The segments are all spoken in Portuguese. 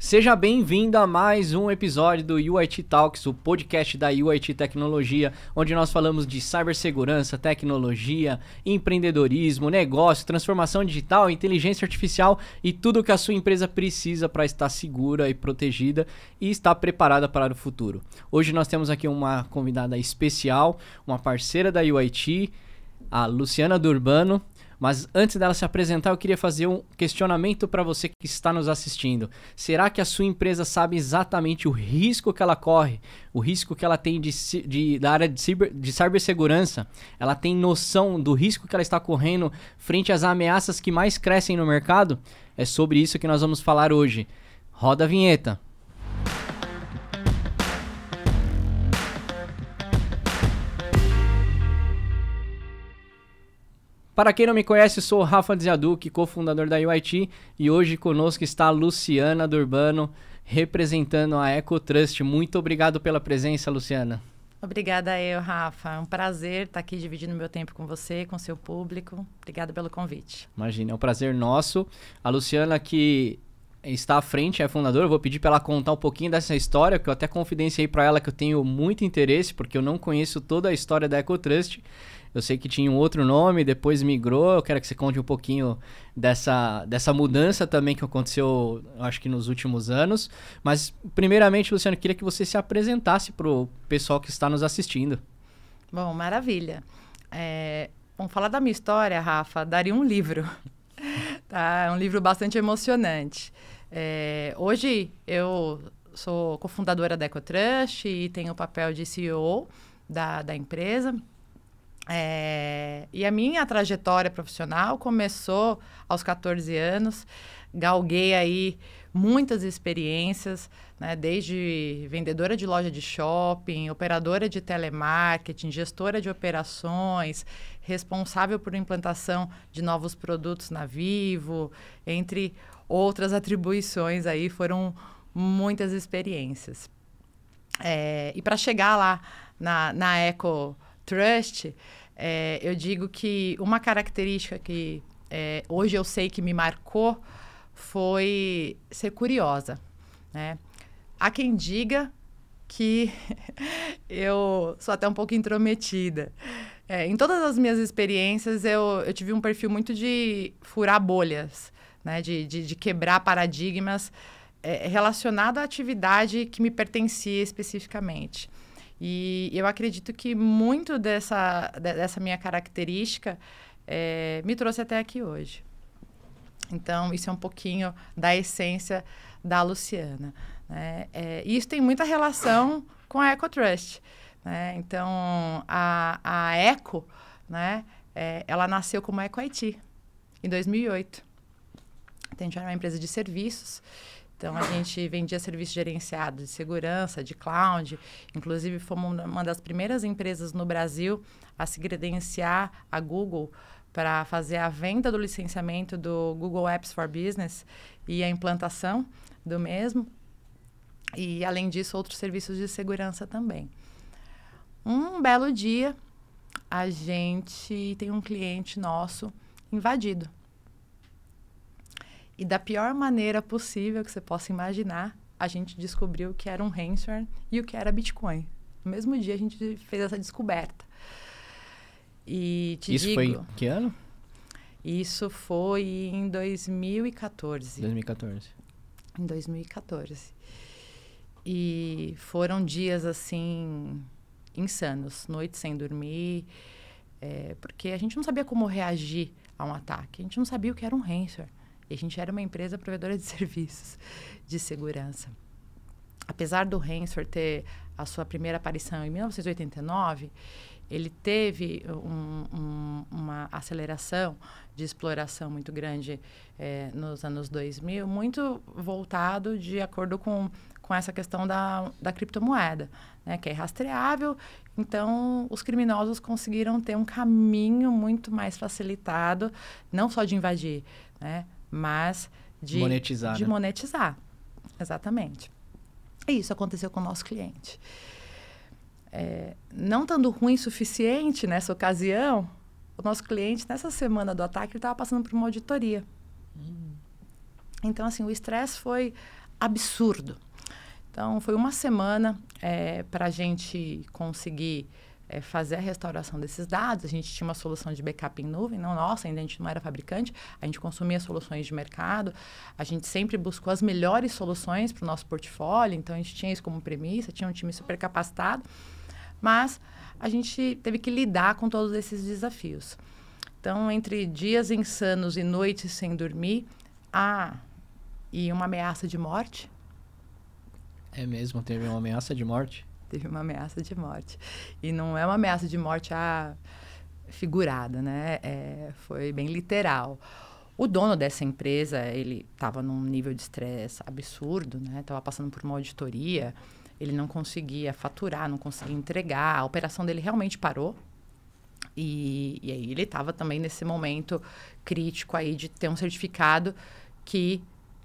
Seja bem-vindo a mais um episódio do UIT Talks, o podcast da UIT Tecnologia, onde nós falamos de cibersegurança, tecnologia, empreendedorismo, negócio, transformação digital, inteligência artificial e tudo o que a sua empresa precisa para estar segura e protegida e estar preparada para o futuro. Hoje nós temos aqui uma convidada especial, uma parceira da UIT, a Luciana Durbano. Mas antes dela se apresentar, eu queria fazer um questionamento para você que está nos assistindo. Será que a sua empresa sabe exatamente o risco que ela corre, o risco que ela tem da área de cibersegurança? Ela tem noção do risco que ela está correndo frente às ameaças que mais crescem no mercado? É sobre isso que nós vamos falar hoje. Roda a vinheta. Para quem não me conhece, eu sou o Rafa Dziaduc, cofundador da UIT, e hoje conosco está a Luciana Durbano, representando a EcoTrust. Muito obrigado pela presença, Luciana. Obrigada eu, Rafa. É um prazer estar aqui dividindo meu tempo com você, com o seu público. Obrigada pelo convite. Imagina, é um prazer nosso. A Luciana que está à frente, é fundadora. Eu vou pedir para ela contar um pouquinho dessa história, que eu até confidenciei para ela que eu tenho muito interesse, porque eu não conheço toda a história da EcoTrust. Eu sei que tinha um outro nome, depois migrou. Eu quero que você conte um pouquinho dessa mudança também que aconteceu, acho que nos últimos anos. Mas, primeiramente, Luciano, eu queria que você se apresentasse para o pessoal que está nos assistindo. Bom, maravilha. Vamos falar da minha história, Rafa, daria um livro. Tá? É um livro bastante emocionante. Hoje, eu sou cofundadora da EcoTrust e tenho o papel de CEO da empresa. E a minha trajetória profissional começou aos 14 anos, galguei aí muitas experiências, né, desde vendedora de loja de shopping, operadora de telemarketing, gestora de operações, responsável por implantação de novos produtos na Vivo, entre outras atribuições aí, foram muitas experiências. E para chegar lá na EcoTrust, eu digo que uma característica que hoje eu sei que me marcou foi ser curiosa, né? Há quem diga que eu sou até um pouco intrometida. Em todas as minhas experiências, eu tive um perfil muito de furar bolhas, né? De quebrar paradigmas relacionado à atividade que me pertencia especificamente. E eu acredito que muito dessa minha característica me trouxe até aqui hoje. Então, isso é um pouquinho da essência da Luciana, né? E isso tem muita relação com a EcoTrust, né? Então, a Eco, né, ela nasceu como EcoIT, em 2008. Então, a gente era uma empresa de serviços. Então, a gente vendia serviços gerenciados de segurança, de cloud. Inclusive, fomos uma das primeiras empresas no Brasil a se credenciar a Google para fazer a venda do licenciamento do Google Apps for Business e a implantação do mesmo. E, além disso, outros serviços de segurança também. Um belo dia, a gente tem um cliente nosso invadido. E da pior maneira possível que você possa imaginar, a gente descobriu que era um ransomware e o que era Bitcoin. No mesmo dia, a gente fez essa descoberta. E Isso foi em que ano? Isso foi em 2014. 2014. Em 2014. E foram dias, assim, insanos. Noites sem dormir. Porque a gente não sabia como reagir a um ataque. A gente não sabia o que era um ransomware. E a gente era uma empresa provedora de serviços de segurança. Apesar do ransomware ter a sua primeira aparição em 1989, ele teve uma aceleração de exploração muito grande nos anos 2000, muito voltado de acordo com essa questão da criptomoeda, né, que é rastreável. Então, os criminosos conseguiram ter um caminho muito mais facilitado, não só de invadir, né, mas de monetizar. Exatamente. E isso aconteceu com o nosso cliente. Não estando ruim o suficiente nessa ocasião, o nosso cliente, nessa semana do ataque, ele estava passando por uma auditoria. Então, assim, o estresse foi absurdo. Então, foi uma semana para a gente conseguir fazer a restauração desses dados. A gente tinha uma solução de backup em nuvem, não nossa, ainda a gente não era fabricante, a gente consumia soluções de mercado, a gente sempre buscou as melhores soluções para o nosso portfólio, então a gente tinha isso como premissa, tinha um time super capacitado, mas a gente teve que lidar com todos esses desafios. Então, entre dias insanos e noites sem dormir, e uma ameaça de morte. É mesmo? Teve uma ameaça de morte? Teve uma ameaça de morte. E não é uma ameaça de morte figurada, né? Foi bem literal. O dono dessa empresa, ele estava num nível de estresse absurdo, né? Estava passando por uma auditoria, ele não conseguia faturar, não conseguia entregar, a operação dele realmente parou. E aí ele estava também nesse momento crítico aí de ter um certificado que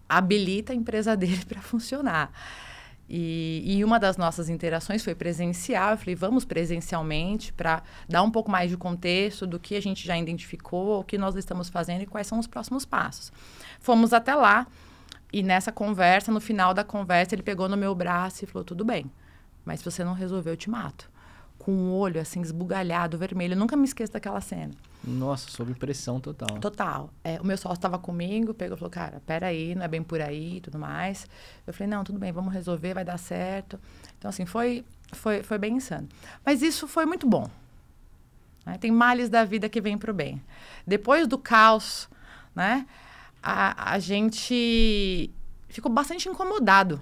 habilita a empresa dele para funcionar. E uma das nossas interações foi presencial. Eu falei, vamos presencialmente para dar um pouco mais de contexto do que a gente já identificou, o que nós estamos fazendo e quais são os próximos passos. Fomos até lá e nessa conversa, no final da conversa, ele pegou no meu braço e falou, tudo bem, mas se você não resolver, eu te mato. Com o olho assim esbugalhado, vermelho. Eu nunca me esqueço daquela cena. Nossa, sob pressão total. Total. O meu sócio estava comigo, pegou e falou, cara, peraí, não é bem por aí e tudo mais. Eu falei, não, tudo bem, vamos resolver, vai dar certo. Então, assim, foi bem insano. Mas isso foi muito bom. Né? Tem males da vida que vêm para o bem. Depois do caos, né, a gente ficou bastante incomodado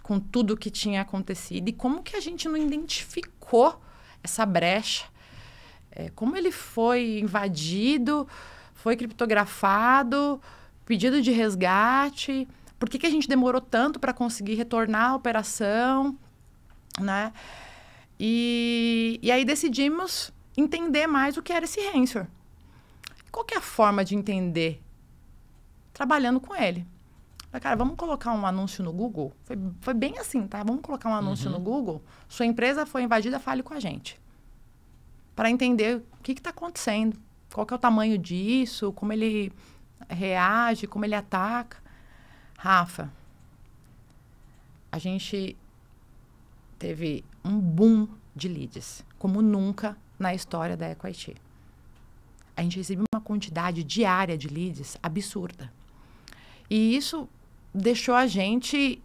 com tudo que tinha acontecido e como que a gente não identificou essa brecha. Como ele foi invadido, foi criptografado, pedido de resgate, por que a gente demorou tanto para conseguir retornar a operação, né? E aí decidimos entender mais o que era esse ransomware. Qual que é a forma de entender? Trabalhando com ele. Falei, cara, vamos colocar um anúncio no Google? Foi bem assim, tá? Vamos colocar um anúncio no Google. Sua empresa foi invadida, fale com a gente. Para entender o que está acontecendo, qual que é o tamanho disso, como ele reage, como ele ataca. Rafa, a gente teve um boom de leads, como nunca na história da EcoIT. A gente recebeu uma quantidade diária de leads absurda. E isso deixou a gente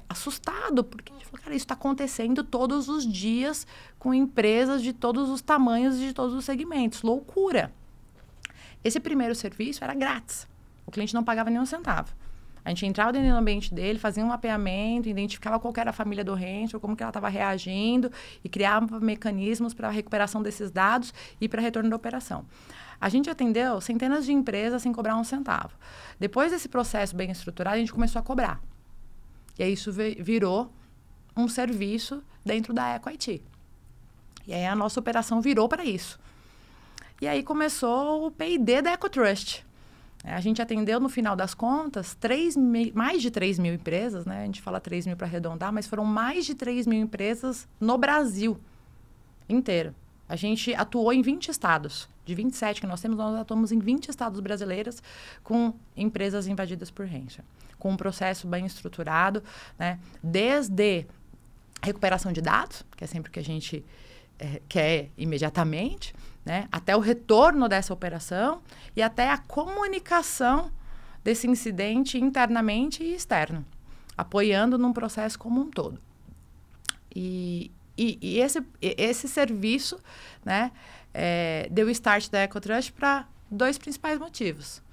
assustado, porque a gente falou, cara, isso está acontecendo todos os dias com empresas de todos os tamanhos e de todos os segmentos. Loucura! Esse primeiro serviço era grátis. O cliente não pagava nenhum centavo. A gente entrava dentro do ambiente dele, fazia um mapeamento, identificava qual que era a família do ransomware, como que ela estava reagindo e criava mecanismos para a recuperação desses dados e para retorno da operação. A gente atendeu centenas de empresas sem cobrar um centavo. Depois desse processo bem estruturado, a gente começou a cobrar. E aí isso virou um serviço dentro da EcoIT. E aí a nossa operação virou para isso. E aí começou o P&D da EcoTrust. A gente atendeu, no final das contas, mais de 3 mil empresas, né? A gente fala 3 mil para arredondar, mas foram mais de 3 mil empresas no Brasil inteiro. A gente atuou em 20 estados. De 27 que nós temos, nós atuamos em 20 estados brasileiros com empresas invadidas por ransomware. Com um processo bem estruturado, né? Desde recuperação de dados, que é sempre o que a gente quer imediatamente, né? Até o retorno dessa operação e até a comunicação desse incidente internamente e externo, apoiando num processo como um todo. E esse serviço, né, deu o start da EcoTrust para 2 principais motivos.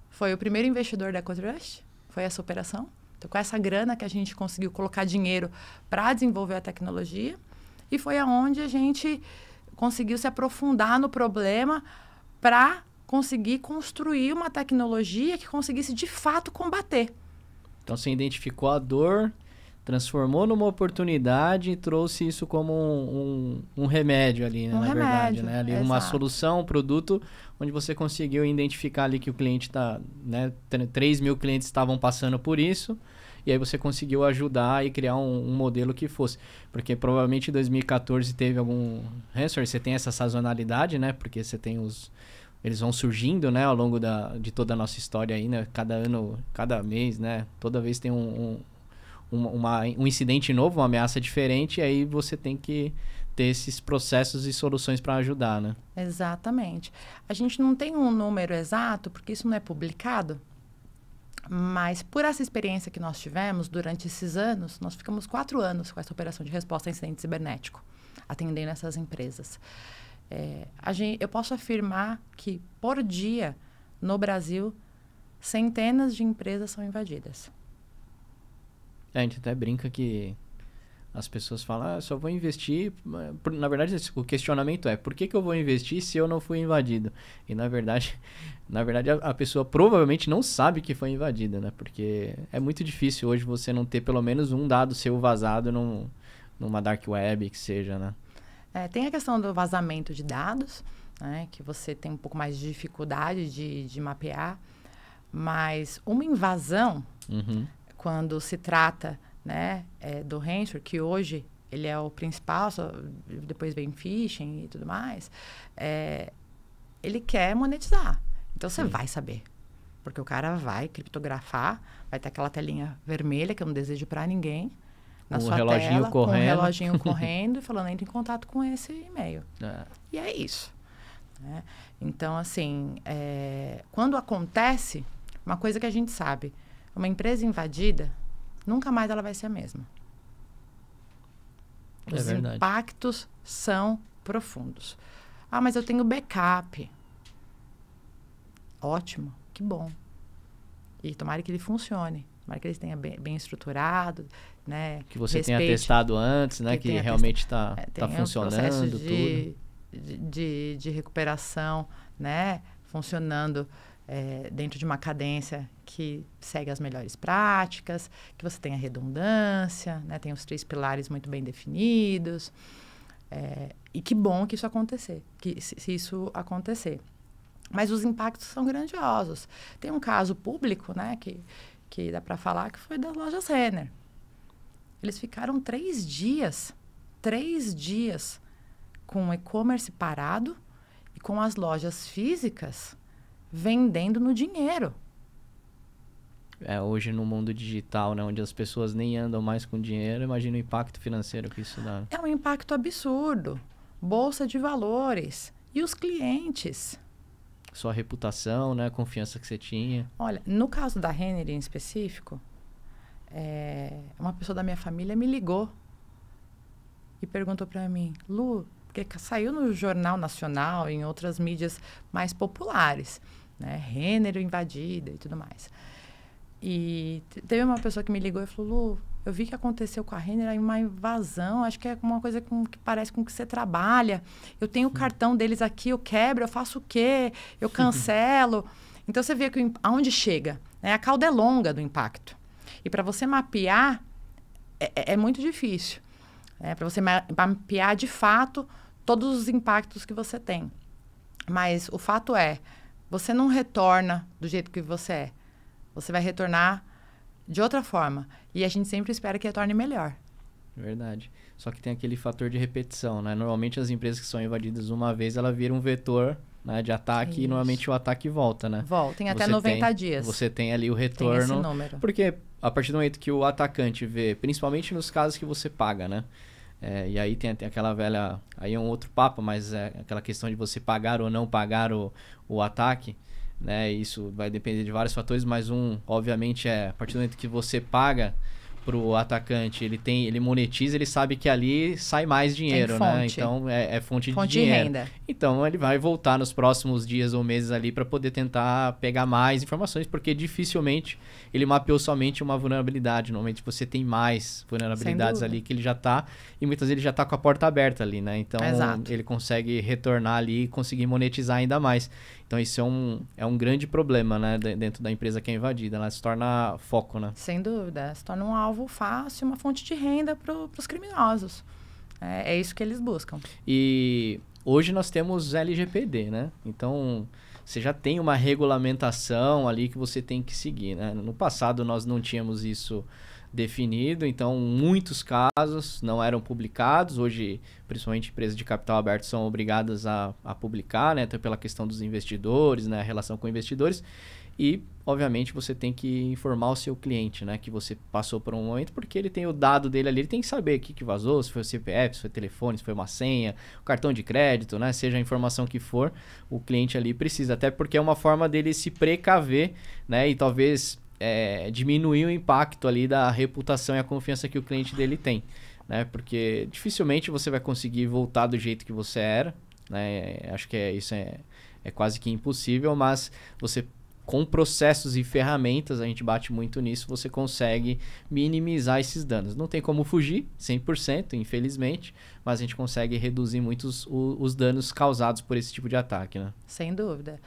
Foi o primeiro investidor da EcoTrust, foi essa operação. Então, com essa grana que a gente conseguiu colocar dinheiro para desenvolver a tecnologia, e foi aonde a gente conseguiu se aprofundar no problema para conseguir construir uma tecnologia que conseguisse de fato combater. Então você identificou a dor, transformou numa oportunidade e trouxe isso como um remédio ali, né? Na verdade, né? Ali uma solução, um produto onde você conseguiu identificar ali que o cliente está, né? 3 mil clientes estavam passando por isso. E aí você conseguiu ajudar e criar um modelo que fosse. Porque provavelmente em 2014 teve algum ransomware, você tem essa sazonalidade, né? Porque você tem eles vão surgindo, né? Ao longo de toda a nossa história aí, né? Cada ano, cada mês, né? Toda vez tem um incidente novo, uma ameaça diferente, e aí você tem que ter esses processos e soluções para ajudar, né? Exatamente. A gente não tem um número exato, porque isso não é publicado, mas por essa experiência que nós tivemos durante esses anos, nós ficamos 4 anos com essa operação de resposta a incidente cibernético, atendendo essas empresas. Eu posso afirmar que, por dia, no Brasil, centenas de empresas são invadidas. A gente até brinca que as pessoas falam, só vou investir... Na verdade, o questionamento é, por que eu vou investir se eu não fui invadido? E, na verdade a pessoa provavelmente não sabe que foi invadida, né? Porque é muito difícil hoje você não ter pelo menos um dado seu vazado numa dark web, que seja, né? Tem a questão do vazamento de dados, né? Que você tem um pouco mais de dificuldade de mapear. Mas uma invasão, quando se trata... né, do ransomware, que hoje ele é o principal, depois vem phishing e tudo mais, ele quer monetizar. Então, você vai saber. Porque o cara vai criptografar, vai ter aquela telinha vermelha, que eu não desejo para ninguém, na sua tela, com um reloginho correndo e falando, entre em contato com esse e-mail. E é isso. Né? Então, assim, quando acontece, uma coisa que a gente sabe, uma empresa invadida, nunca mais ela vai ser a mesma. Os impactos são profundos. Mas eu tenho backup. Ótimo, que bom. E tomara que ele funcione. Tomara que ele tenha bem estruturado, né? Que você tenha testado antes, né? Que realmente está funcionando, tudo. De recuperação, né? Funcionando dentro de uma cadência que segue as melhores práticas, que você tenha redundância, né? Tem os 3 pilares muito bem definidos. E que bom que isso acontecer, se isso acontecer. Mas os impactos são grandiosos. Tem um caso público, né, que dá para falar, que foi das lojas Renner. Eles ficaram 3 dias com o e-commerce parado e com as lojas físicas vendendo no dinheiro. Hoje no mundo digital, né, onde as pessoas nem andam mais com dinheiro, imagina o impacto financeiro que isso dá. É um impacto absurdo. Bolsa de valores. E os clientes? Sua reputação, né, a confiança que você tinha. Olha, no caso da Renner em específico, uma pessoa da minha família me ligou e perguntou para mim, Lu, porque saiu no Jornal Nacional, em outras mídias mais populares, né, Renner invadida e tudo mais. E teve uma pessoa que me ligou e falou, Lu, eu vi que aconteceu com a Renner uma invasão, acho que é uma coisa que parece com que você trabalha. Eu tenho o cartão deles aqui, eu quebro, eu faço o quê? Eu cancelo. Então, você vê que aonde chega, né? A cauda é longa do impacto. E para você mapear, é muito difícil. Para você mapear, de fato, todos os impactos que você tem. Mas o fato é, você não retorna do jeito que você é. Você vai retornar de outra forma. E a gente sempre espera que retorne melhor. Verdade. Só que tem aquele fator de repetição, né? Normalmente as empresas que são invadidas uma vez, ela vira um vetor, né, de ataque. E normalmente o ataque volta, né? Volta, tem até 90 dias. Você tem ali o retorno. Tem esse número. Porque a partir do momento que o atacante vê, principalmente nos casos que você paga, né? E aí tem aquela velha... Aí é um outro papo, mas é aquela questão de você pagar ou não pagar o ataque. Né? Isso vai depender de vários fatores, mas obviamente, a partir do momento que você paga pro atacante, ele monetiza, ele sabe que ali sai mais dinheiro, né? Então, é fonte de dinheiro. De renda. Então, ele vai voltar nos próximos dias ou meses ali para poder tentar pegar mais informações, porque dificilmente ele mapeou somente uma vulnerabilidade. Normalmente, você tem mais vulnerabilidades ali que ele já tá, e muitas vezes ele já tá com a porta aberta ali, né? Então, ele consegue retornar ali e conseguir monetizar ainda mais. Então, isso é um grande problema, né? Dentro da empresa que é invadida. Ela se torna foco, né? Sem dúvida. Se torna um alvo fácil, uma fonte de renda para os criminosos. É isso que eles buscam. E hoje nós temos LGPD, né? Então, você já tem uma regulamentação ali que você tem que seguir, né? No passado, nós não tínhamos isso definido, então muitos casos não eram publicados. Hoje, principalmente empresas de capital aberto são obrigadas a publicar, né, até pela questão dos investidores, né, a relação com investidores. E, obviamente, você tem que informar o seu cliente, né? Que você passou por um momento, porque ele tem o dado dele ali, ele tem que saber o que vazou, se foi o CPF, se foi o telefone, se foi uma senha, o cartão de crédito, né? Seja a informação que for, o cliente ali precisa. Até porque é uma forma dele se precaver, né? E talvez diminuir o impacto ali da reputação e a confiança que o cliente dele tem, né? Porque dificilmente você vai conseguir voltar do jeito que você era, né? Acho que isso é quase que impossível, mas você, com processos e ferramentas, a gente bate muito nisso, você consegue minimizar esses danos. Não tem como fugir 100%, infelizmente, mas a gente consegue reduzir muito os danos causados por esse tipo de ataque, né? Sem dúvida.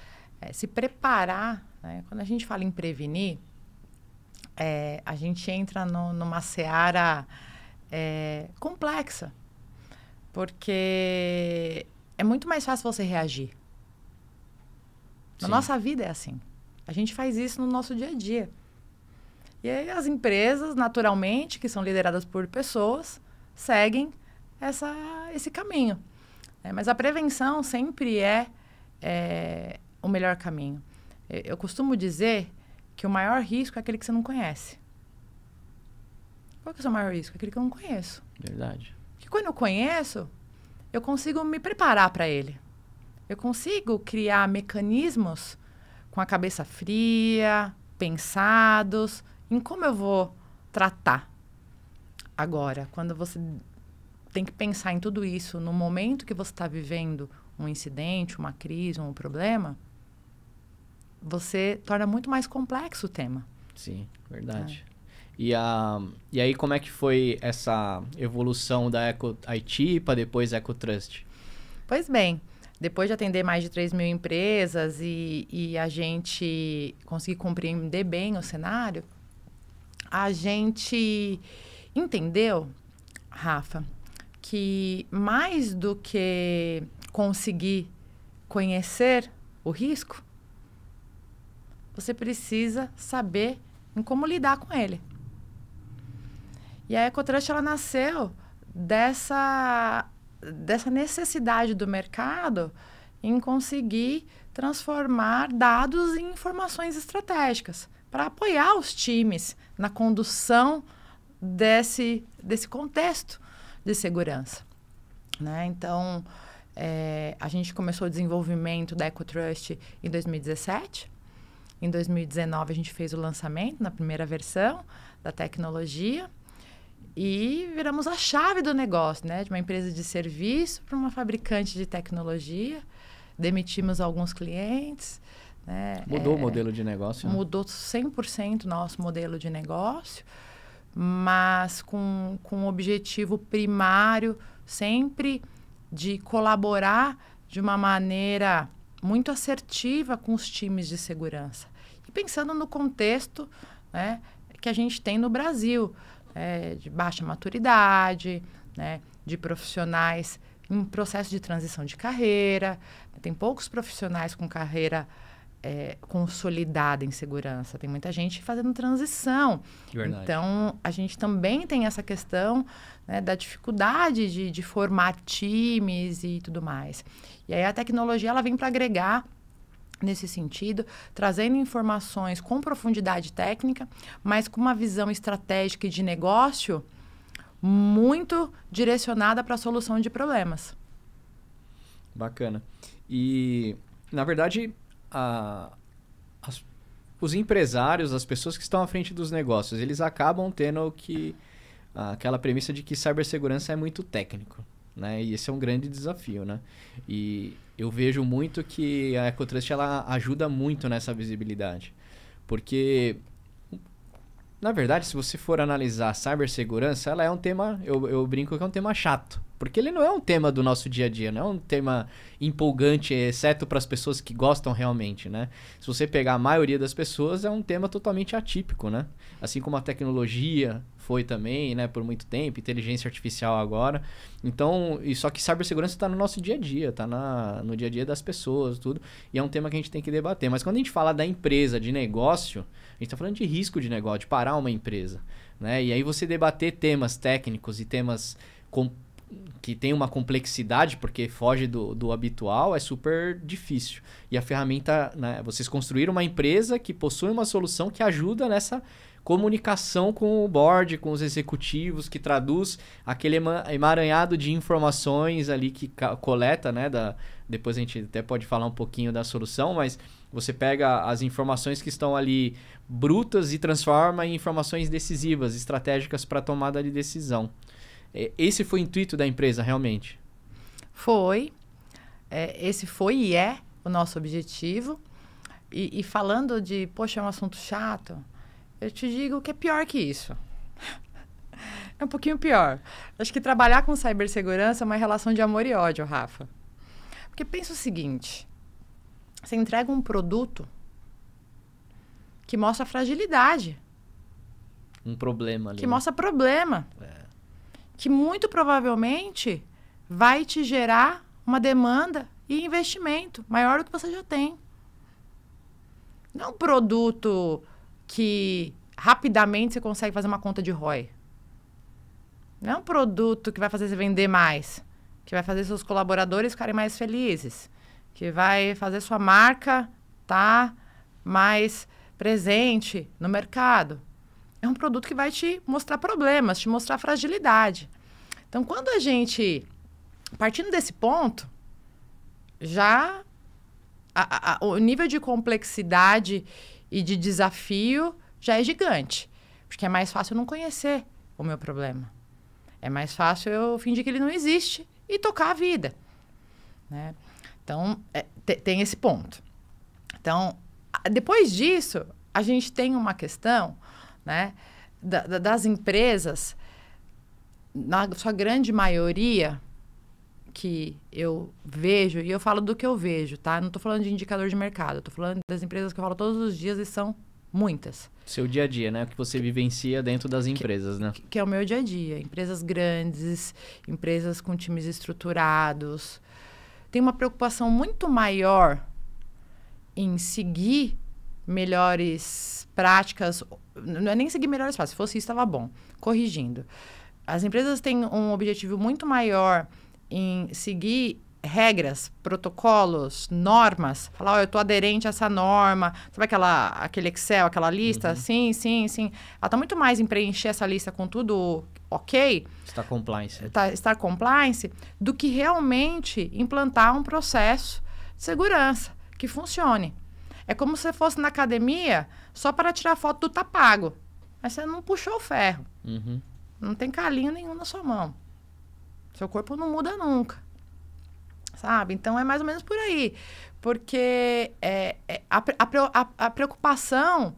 Se preparar, né? Quando a gente fala em prevenir, a gente entra numa seara complexa, porque é muito mais fácil você reagir. Na nossa vida é assim. A gente faz isso no nosso dia a dia. E aí as empresas, naturalmente, que são lideradas por pessoas, seguem esse caminho. Mas a prevenção sempre é o melhor caminho. Eu costumo dizer que o maior risco é aquele que você não conhece. Qual que é o seu maior risco? Aquele que eu não conheço. Verdade. Porque quando eu conheço, eu consigo me preparar para ele. Eu consigo criar mecanismos com a cabeça fria, pensados, em como eu vou tratar. Agora, quando você tem que pensar em tudo isso no momento que você está vivendo um incidente, uma crise, um problema, você torna muito mais complexo o tema. Sim, verdade. E aí, como é que foi essa evolução da EcoIT para depois EcoTrust? Pois bem, depois de atender mais de 3.000 empresas e a gente conseguir compreender bem o cenário, a gente entendeu, Rafa, que mais do que conseguir conhecer o risco, você precisa saber em como lidar com ele. E a EcoTrust, ela nasceu dessa necessidade do mercado em conseguir transformar dados em informações estratégicas para apoiar os times na condução desse contexto de segurança, né? Então, a gente começou o desenvolvimento da EcoTrust em 2017. Em 2019, a gente fez o lançamento na primeira versão da tecnologia e viramos a chave do negócio, né? De uma empresa de serviço para uma fabricante de tecnologia. Demitimos alguns clientes. Né? Mudou o modelo de negócio? Mudou 100% o nosso modelo de negócio, mas com o objetivo primário sempre de colaborar de uma maneira muito assertiva com os times de segurança. E pensando no contexto, né, que a gente tem no Brasil, de baixa maturidade, né, de profissionais em processo de transição de carreira. Tem poucos profissionais com carreira consolidada em segurança. Tem muita gente fazendo transição. Verdade. Então, a gente também tem essa questão, né, da dificuldade de formar times e tudo mais. E aí a tecnologia ela vem para agregar nesse sentido, trazendo informações com profundidade técnica, mas com uma visão estratégica e de negócio muito direcionada para a solução de problemas. Bacana. E, na verdade, os empresários, as pessoas que estão à frente dos negócios, eles acabam tendo aquela premissa de que cibersegurança é muito técnico, né? E esse é um grande desafio, né? E eu vejo muito que a EcoTrust ela ajuda muito nessa visibilidade. Porque, na verdade, se você for analisar cibersegurança, ela é um tema, eu brinco que é um tema chato. Porque ele não é um tema do nosso dia a dia, não é um tema empolgante, exceto para as pessoas que gostam realmente, né? Se você pegar a maioria das pessoas, é um tema totalmente atípico, né? Assim como a tecnologia foi também, né, por muito tempo, inteligência artificial agora. Então, só que cibersegurança está no nosso dia a dia, está no dia a dia das pessoas, tudo. E é um tema que a gente tem que debater. Mas quando a gente fala da empresa, de negócio, a gente está falando de risco de negócio, de parar uma empresa, né? E aí você debater temas técnicos e temas que tem uma complexidade, porque foge do habitual, é super difícil. E a ferramenta, né, vocês construíram uma empresa que possui uma solução que ajuda nessa comunicação com o board, com os executivos, que traduz aquele emaranhado de informações ali que coleta, né? Depois a gente até pode falar um pouquinho da solução, mas você pega as informações que estão ali brutas e transforma em informações decisivas, estratégicas para tomada de decisão. Esse foi o intuito da empresa, realmente? Foi. Esse foi e é o nosso objetivo. E falando de, poxa, é um assunto chato, eu te digo que é pior que isso. É um pouquinho pior. Acho que trabalhar com cibersegurança é uma relação de amor e ódio, Rafa. Porque pensa o seguinte, você entrega um produto que mostra fragilidade. Um problema ali. Que mostra problema. Que muito provavelmente vai te gerar uma demanda e investimento maior do que você já tem. Não é um produto que rapidamente você consegue fazer uma conta de ROI. Não é um produto que vai fazer você vender mais, que vai fazer seus colaboradores ficarem mais felizes, que vai fazer sua marca estar mais presente no mercado. É um produto que vai te mostrar problemas, te mostrar fragilidade. Então, quando a gente, partindo desse ponto, já o nível de complexidade e de desafio já é gigante. Porque é mais fácil eu não conhecer o meu problema. É mais fácil eu fingir que ele não existe e tocar a vida. Né? Então, tem esse ponto. Então, depois disso, a gente tem uma questão, né, das empresas, na sua grande maioria, que eu vejo, e eu falo do que eu vejo, tá? Não estou falando de indicador de mercado, estou falando das empresas que eu falo todos os dias e são muitas. Seu dia a dia, né? O que você vivencia dentro das empresas, né? Que é o meu dia a dia. Empresas grandes, empresas com times estruturados. Tem uma preocupação muito maior em seguir melhores práticas. Não é nem seguir melhores práticas. Se fosse isso, estava bom. Corrigindo. As empresas têm um objetivo muito maior em seguir regras, protocolos, normas. Falar, eu estou aderente a essa norma. Sabe aquele Excel, aquela lista? Sim, sim, sim. Ela está muito mais em preencher essa lista com tudo ok. Estar compliance. Estar compliance, do que realmente implantar um processo de segurança que funcione. É como se você fosse na academia só para tirar foto do tá pago. Mas você não puxou o ferro. Não tem calinho nenhum na sua mão. Seu corpo não muda nunca. Sabe? Então, é mais ou menos por aí. Porque a preocupação,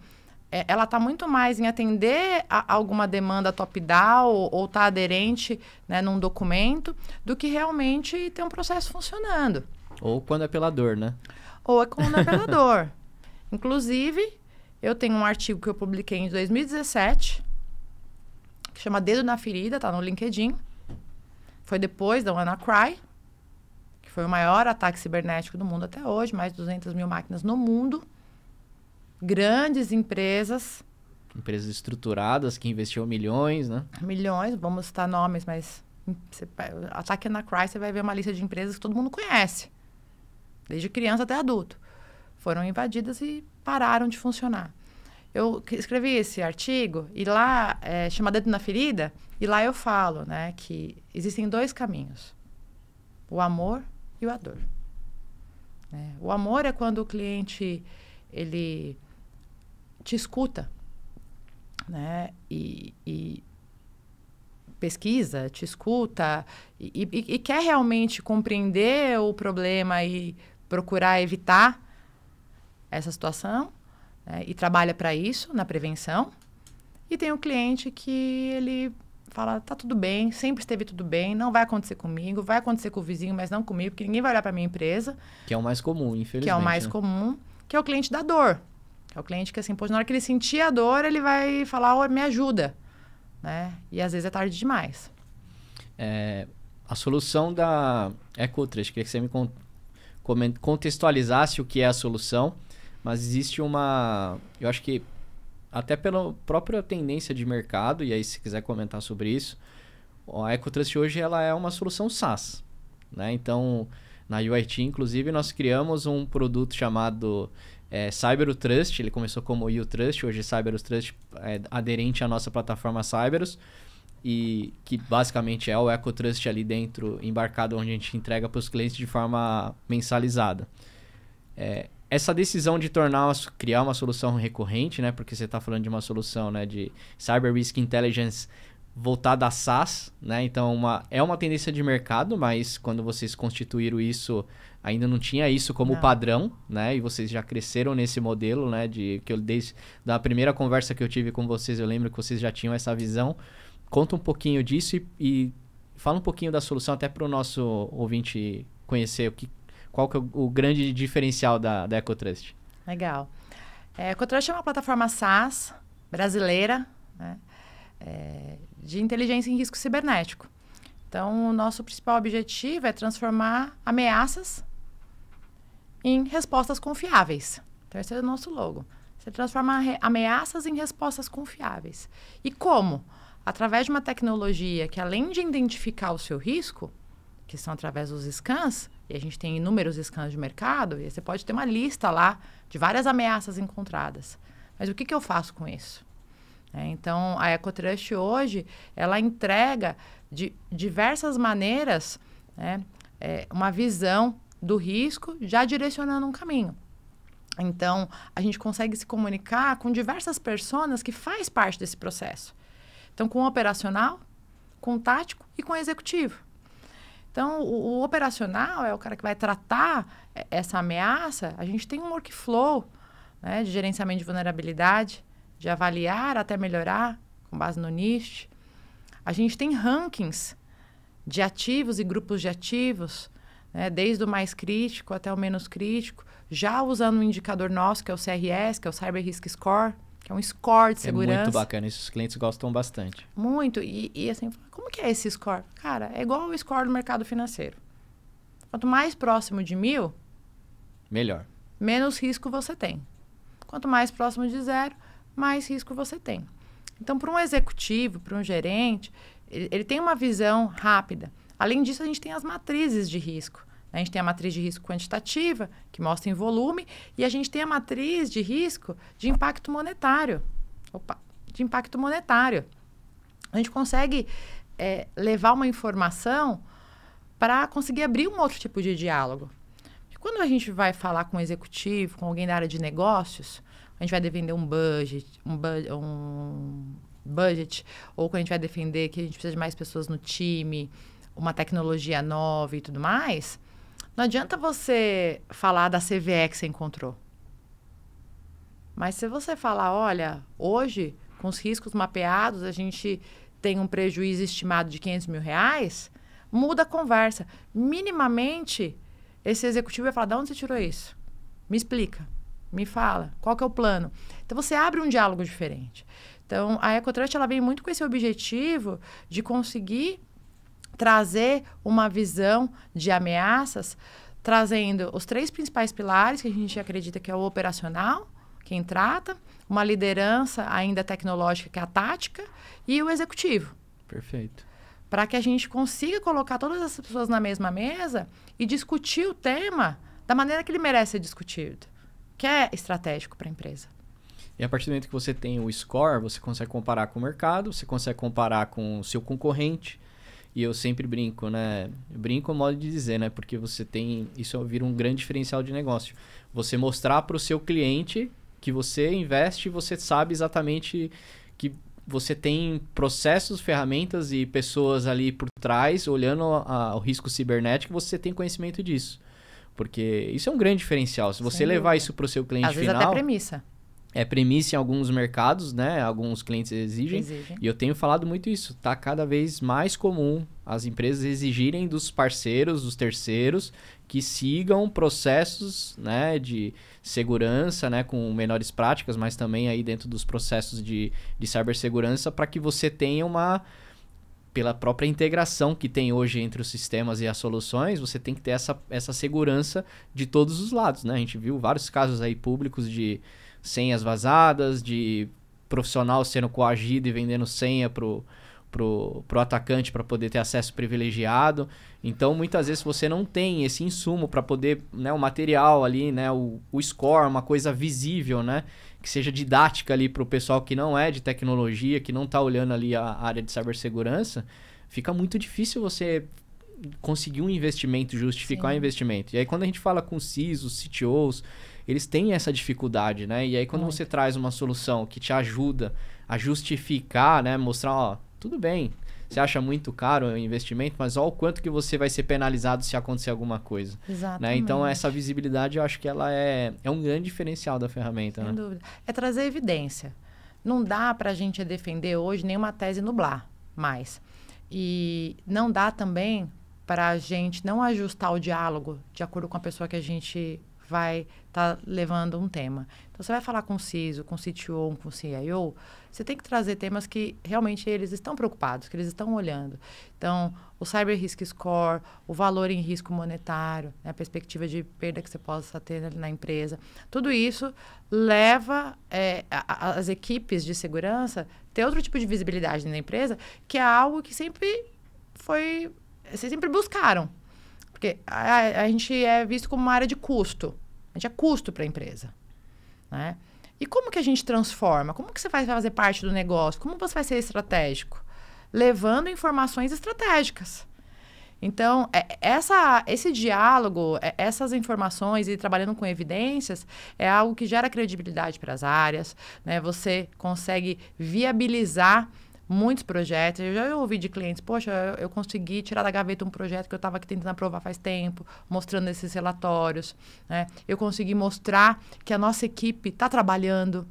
ela está muito mais em atender a alguma demanda top-down ou estar aderente, né, num documento, do que realmente ter um processo funcionando. Ou quando é pela dor, né? Ou é quando é pela dor. Inclusive, eu tenho um artigo que eu publiquei em 2017, que chama Dedo na Ferida, está no LinkedIn. Foi depois da WannaCry, que foi o maior ataque cibernético do mundo até hoje, mais de 200 mil máquinas no mundo. Grandes empresas. Empresas estruturadas que investiam milhões, né? Milhões, vamos citar nomes, mas ataque WannaCry, você vai ver uma lista de empresas que todo mundo conhece. Desde criança até adulto. Foram invadidas e pararam de funcionar. Eu escrevi esse artigo e lá, chama Dedo na Ferida, e lá eu falo, né, que existem dois caminhos. O amor e a dor. O amor é quando o cliente, ele te escuta, né, e pesquisa, te escuta e quer realmente compreender o problema e procurar evitar essa situação, né, e trabalha para isso, na prevenção. E tem o cliente que ele fala, tá tudo bem, sempre esteve tudo bem, não vai acontecer comigo, vai acontecer com o vizinho, mas não comigo, porque ninguém vai olhar para minha empresa. Que é o mais comum, infelizmente. Que é o mais comum, que é o cliente da dor. Que é o cliente que, assim, na hora que ele sentir a dor, ele vai falar, me ajuda. Né? E às vezes é tarde demais. A solução da EcoTrust, queria que você me contextualizasse o que é a solução, mas existe eu acho que até pela própria tendência de mercado, e aí se quiser comentar sobre isso, a EcoTrust hoje ela é uma solução SaaS, né? Então, na UIT, inclusive, nós criamos um produto chamado CyberTrust. Ele começou como UTrust, hoje CyberTrust é aderente à nossa plataforma Cyberus, e que basicamente é o EcoTrust ali dentro, embarcado, onde a gente entrega para os clientes de forma mensalizada. Essa decisão de criar uma solução recorrente, né? Porque você está falando de uma solução, né, de Cyber Risk Intelligence voltada a SaaS, né? Então, é uma tendência de mercado, mas quando vocês constituíram isso, ainda não tinha isso como padrão, né? E vocês já cresceram nesse modelo, né? Desde a primeira conversa que eu tive com vocês, eu lembro que vocês já tinham essa visão. Conta um pouquinho disso e fala um pouquinho da solução, até para o nosso ouvinte conhecer qual que é o grande diferencial da EcoTrust. Legal. A EcoTrust é uma plataforma SaaS brasileira, né? De inteligência em risco cibernético. Então, o nosso principal objetivo é transformar ameaças em respostas confiáveis. Então, esse é o nosso logo. Você transforma ameaças em respostas confiáveis. E como? Através de uma tecnologia que, além de identificar o seu risco, que são através dos scans, e a gente tem inúmeros scans de mercado, e você pode ter uma lista lá de várias ameaças encontradas. Mas o que eu faço com isso? Então, a EcoTrust hoje, ela entrega de diversas maneiras, né, uma visão do risco, já direcionando um caminho. Então, a gente consegue se comunicar com diversas pessoas que fazem parte desse processo. Então, com o operacional, com o tático e com o executivo. Então, o operacional é o cara que vai tratar essa ameaça. A gente tem um workflow, né, de gerenciamento de vulnerabilidade, de avaliar até melhorar, com base no NIST. A gente tem rankings de ativos e grupos de ativos, né, desde o mais crítico até o menos crítico, já usando um indicador nosso, que é o CRS, que é o Cyber Risk Score, que é um score de segurança. É muito bacana, isso os clientes gostam bastante. Muito. E assim, como que é esse score? Cara, é igual o score do mercado financeiro. Quanto mais próximo de 1000, melhor. Menos risco você tem. Quanto mais próximo de 0, mais risco você tem. Então, para um executivo, para um gerente, ele tem uma visão rápida. Além disso, a gente tem as matrizes de risco. A gente tem a matriz de risco quantitativa, que mostra em volume, e a gente tem a matriz de risco de impacto monetário. De impacto monetário. A gente consegue levar uma informação para conseguir abrir um outro tipo de diálogo. Porque quando a gente vai falar com um executivo, com alguém da área de negócios, a gente vai defender um budget, ou quando a gente vai defender que a gente precisa de mais pessoas no time, uma tecnologia nova e tudo mais, não adianta você falar da CVE que você encontrou. Mas se você falar, olha, hoje, com os riscos mapeados, a gente tem um prejuízo estimado de R$500 mil, muda a conversa. Minimamente, esse executivo vai falar, de onde você tirou isso? Me explica, me fala, qual que é o plano? Então, você abre um diálogo diferente. Então, a EcoTrust, ela vem muito com esse objetivo de conseguir trazer uma visão de ameaças, trazendo os 3 principais pilares que a gente acredita que é o operacional, quem trata, uma liderança ainda tecnológica, que é a tática, e o executivo. Perfeito. Para que a gente consiga colocar todas essas pessoas na mesma mesa e discutir o tema da maneira que ele merece ser discutido, que é estratégico para a empresa. E a partir do momento que você tem o score, você consegue comparar com o mercado, você consegue comparar com o seu concorrente. E eu sempre brinco, né? Brinco é um modo de dizer, né? Porque você tem... Isso vira um grande diferencial de negócio. Você mostrar para o seu cliente que você investe, você sabe exatamente que você tem processos, ferramentas e pessoas ali por trás, olhando o risco cibernético, você tem conhecimento disso. Porque isso é um grande diferencial. Se você levar isso para o seu cliente final... Às vezes até premissa. É premissa em alguns mercados, né? Alguns clientes exigem. E eu tenho falado muito isso. Tá cada vez mais comum as empresas exigirem dos parceiros, dos terceiros, que sigam processos, né, de segurança, né, com menores práticas, mas também aí dentro dos processos de cibersegurança, para que você tenha pela própria integração que tem hoje entre os sistemas e as soluções, você tem que ter essa segurança de todos os lados, né? A gente viu vários casos aí públicos de senhas vazadas, de profissional sendo coagido e vendendo senha pro pro atacante para poder ter acesso privilegiado. Então, muitas vezes você não tem esse insumo para poder, né, o material ali, né, o score, uma coisa visível, né, que seja didática ali para o pessoal que não é de tecnologia, que não está olhando ali a área de cibersegurança. Fica muito difícil você conseguir um investimento, justificar um investimento. E aí, quando a gente fala com CISOs, CTOs, eles têm essa dificuldade, né? E aí, quando você traz uma solução que te ajuda a justificar, né, mostrar, ó, tudo bem, você acha muito caro o investimento, mas olha o quanto que você vai ser penalizado se acontecer alguma coisa. Exatamente. Né? Então, essa visibilidade, eu acho que ela é um grande diferencial da ferramenta. Sem né? dúvida. É trazer evidência. Não dá para a gente defender hoje nenhuma tese nublar mais. E não dá também para a gente não ajustar o diálogo de acordo com a pessoa que a gente vai estar levando um tema. Então, você vai falar com o CISO, com o CTO, com o CIO, você tem que trazer temas que realmente eles estão preocupados, que eles estão olhando. Então, o Cyber Risk Score, o valor em risco monetário, né, a perspectiva de perda que você possa ter na empresa, tudo isso leva as equipes de segurança a ter outro tipo de visibilidade na empresa, que é algo que vocês sempre buscaram. Porque a gente é visto como uma área de custo. A gente é custo para a empresa. Né? E como que a gente transforma? Como que você vai fazer parte do negócio? Como você vai ser estratégico? Levando informações estratégicas. Então, esse diálogo, essas informações e trabalhando com evidências é algo que gera credibilidade para as áreas. Né? Você consegue viabilizar muitos projetos. Eu já ouvi de clientes, poxa, eu consegui tirar da gaveta um projeto que eu estava aqui tentando aprovar faz tempo, mostrando esses relatórios. Né? Eu consegui mostrar que a nossa equipe está trabalhando,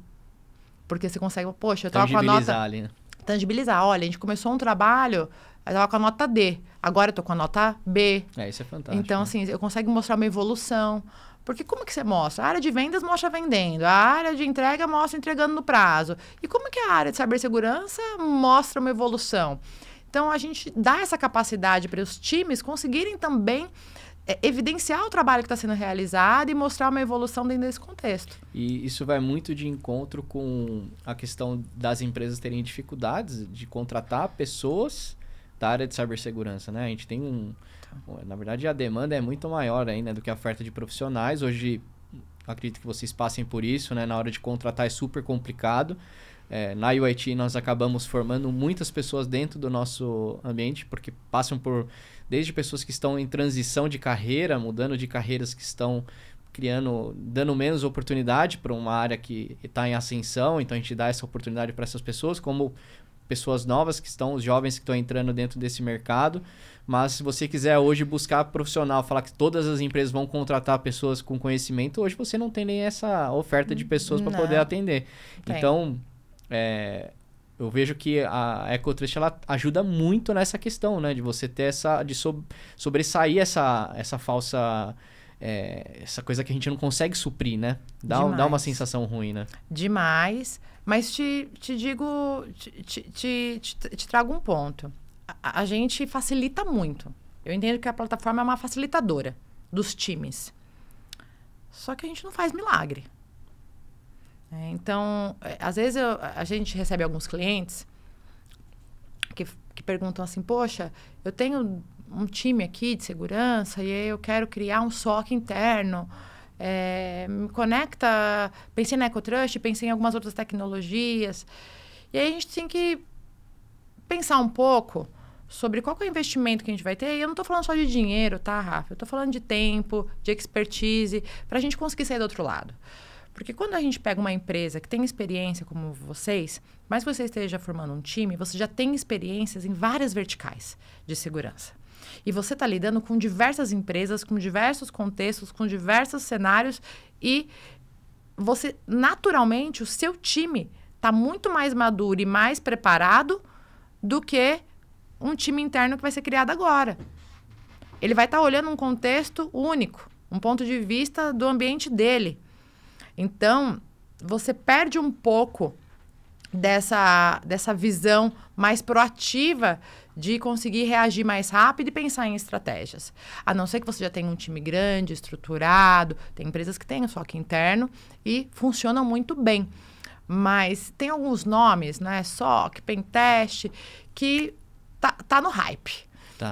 porque você consegue, poxa, eu estava com a nota... ali, né? Tangibilizar. Olha, a gente começou um trabalho, eu estava com a nota D, agora eu estou com a nota B. Isso é fantástico. Então, assim, eu consigo mostrar uma evolução. Porque como que você mostra? A área de vendas mostra vendendo, a área de entrega mostra entregando no prazo. E como que a área de cibersegurança mostra uma evolução? Então, a gente dá essa capacidade para os times conseguirem também evidenciar o trabalho que está sendo realizado e mostrar uma evolução dentro desse contexto. E isso vai muito de encontro com a questão das empresas terem dificuldades de contratar pessoas da área de cibersegurança, né? A gente tem na verdade, a demanda é muito maior ainda do que a oferta de profissionais. Hoje, acredito que vocês passem por isso, né? Na hora de contratar é super complicado. Na UIT, nós acabamos formando muitas pessoas dentro do nosso ambiente, porque passam por, desde pessoas que estão em transição de carreira, mudando de carreiras, que estão dando menos oportunidade para uma área que está em ascensão. Então, a gente dá essa oportunidade para essas pessoas, como pessoas novas os jovens que estão entrando dentro desse mercado. Mas se você quiser hoje buscar profissional, falar que todas as empresas vão contratar pessoas com conhecimento, hoje você não tem nem essa oferta de pessoas para poder atender. Então, eu vejo que a EcoTrust ela ajuda muito nessa questão, né? De você ter sobressair essa falsa... essa coisa que a gente não consegue suprir, né? Dá uma sensação ruim, né? Demais. Mas te digo, te trago um ponto. A gente facilita muito. Eu entendo que a plataforma é uma facilitadora dos times. Só que a gente não faz milagre. Então, às vezes a gente recebe alguns clientes que perguntam assim, poxa, eu tenho um time aqui de segurança e eu quero criar um SOC interno. Me conecta, pensei na EcoTrust, pensei em algumas outras tecnologias. E aí a gente tem que pensar um pouco sobre qual que é o investimento que a gente vai ter. E eu não estou falando só de dinheiro, tá, Rafa? Eu estou falando de tempo, de expertise, para a gente conseguir sair do outro lado. Porque quando a gente pega uma empresa que tem experiência como vocês, mas você esteja formando um time, você já tem experiências em várias verticais de segurança. E você está lidando com diversas empresas, com diversos contextos, com diversos cenários e você, naturalmente, o seu time está muito mais maduro e mais preparado do que um time interno que vai ser criado agora. Ele vai estar olhando um contexto único, um ponto de vista do ambiente dele. Então, você perde um pouco dessa visão mais proativa de conseguir reagir mais rápido e pensar em estratégias. A não ser que você já tenha um time grande, estruturado, tem empresas que têm o SOC interno e funcionam muito bem. Mas tem alguns nomes, né? SOC, Pentest, que tá no hype.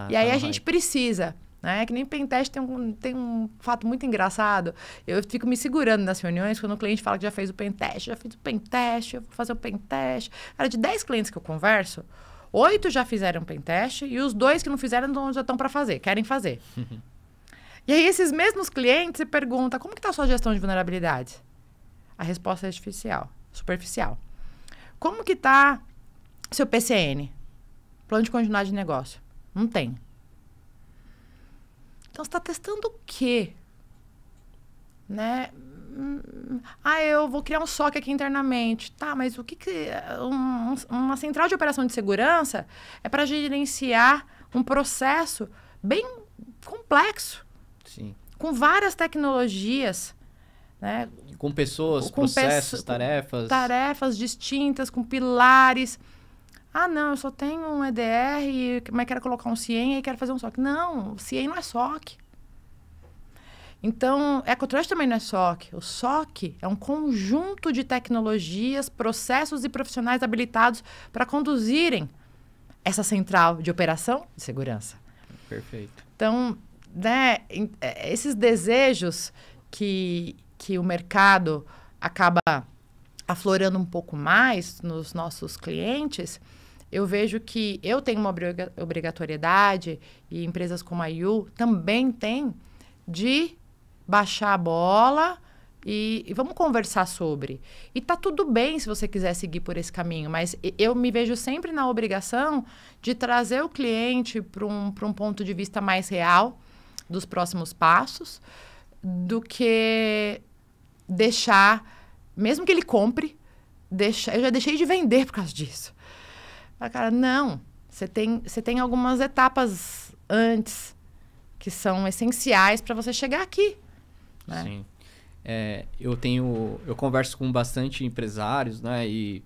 E aí a gente precisa, né? Que nem Pentest tem um fato muito engraçado. Eu fico me segurando nas reuniões quando o cliente fala que já fez o Pentest, eu vou fazer o Pentest. Cara, de 10 clientes que eu converso, 8 já fizeram Pentest e os 2 que não fizeram já estão para fazer, querem fazer. E aí esses mesmos clientes se perguntam, como que está a sua gestão de vulnerabilidades? A resposta é superficial. Como que está seu PCN? Plano de continuidade de negócio? Não tem. Então, você está testando o quê? Né? Eu vou criar um SOC aqui internamente. Tá, mas o que uma central de operação de segurança é para gerenciar um processo bem complexo. Sim. Com várias tecnologias, né? Com pessoas, processos, tarefas. Tarefas distintas, com pilares. Não, eu só tenho um EDR, mas quero colocar um CIEM e quero fazer um SOC. Não, o CIEM não é SOC. Então, EcoTrust também não é SOC. O SOC é um conjunto de tecnologias, processos e profissionais habilitados para conduzirem essa central de operação de segurança. Perfeito. Então, né, esses desejos que o mercado acaba aflorando um pouco mais nos nossos clientes, eu vejo que eu tenho uma obrigatoriedade, e empresas como a IU também têm, de baixar a bola e vamos conversar sobre. E tá tudo bem se você quiser seguir por esse caminho, mas eu me vejo sempre na obrigação de trazer o cliente para um ponto de vista mais real dos próximos passos, do que deixar, mesmo que ele compre, eu já deixei de vender por causa disso. Cara, não, você tem algumas etapas antes que são essenciais para você chegar aqui. Né? Sim. Eu converso com bastante empresários, né? E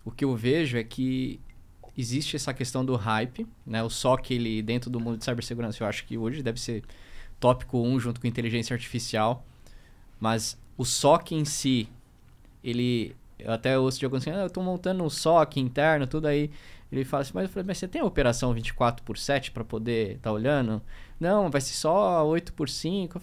o que eu vejo é que existe essa questão do hype, né? O SOC, ele, dentro do mundo de cibersegurança, eu acho que hoje deve ser tópico 1 junto com inteligência artificial. Mas o SOC em si, eu até ouço de alguns assim, eu estou montando um SOC interno, tudo aí. Ele fala assim, mas você tem a operação 24/7 para poder estar olhando? Não, vai ser só 8/5.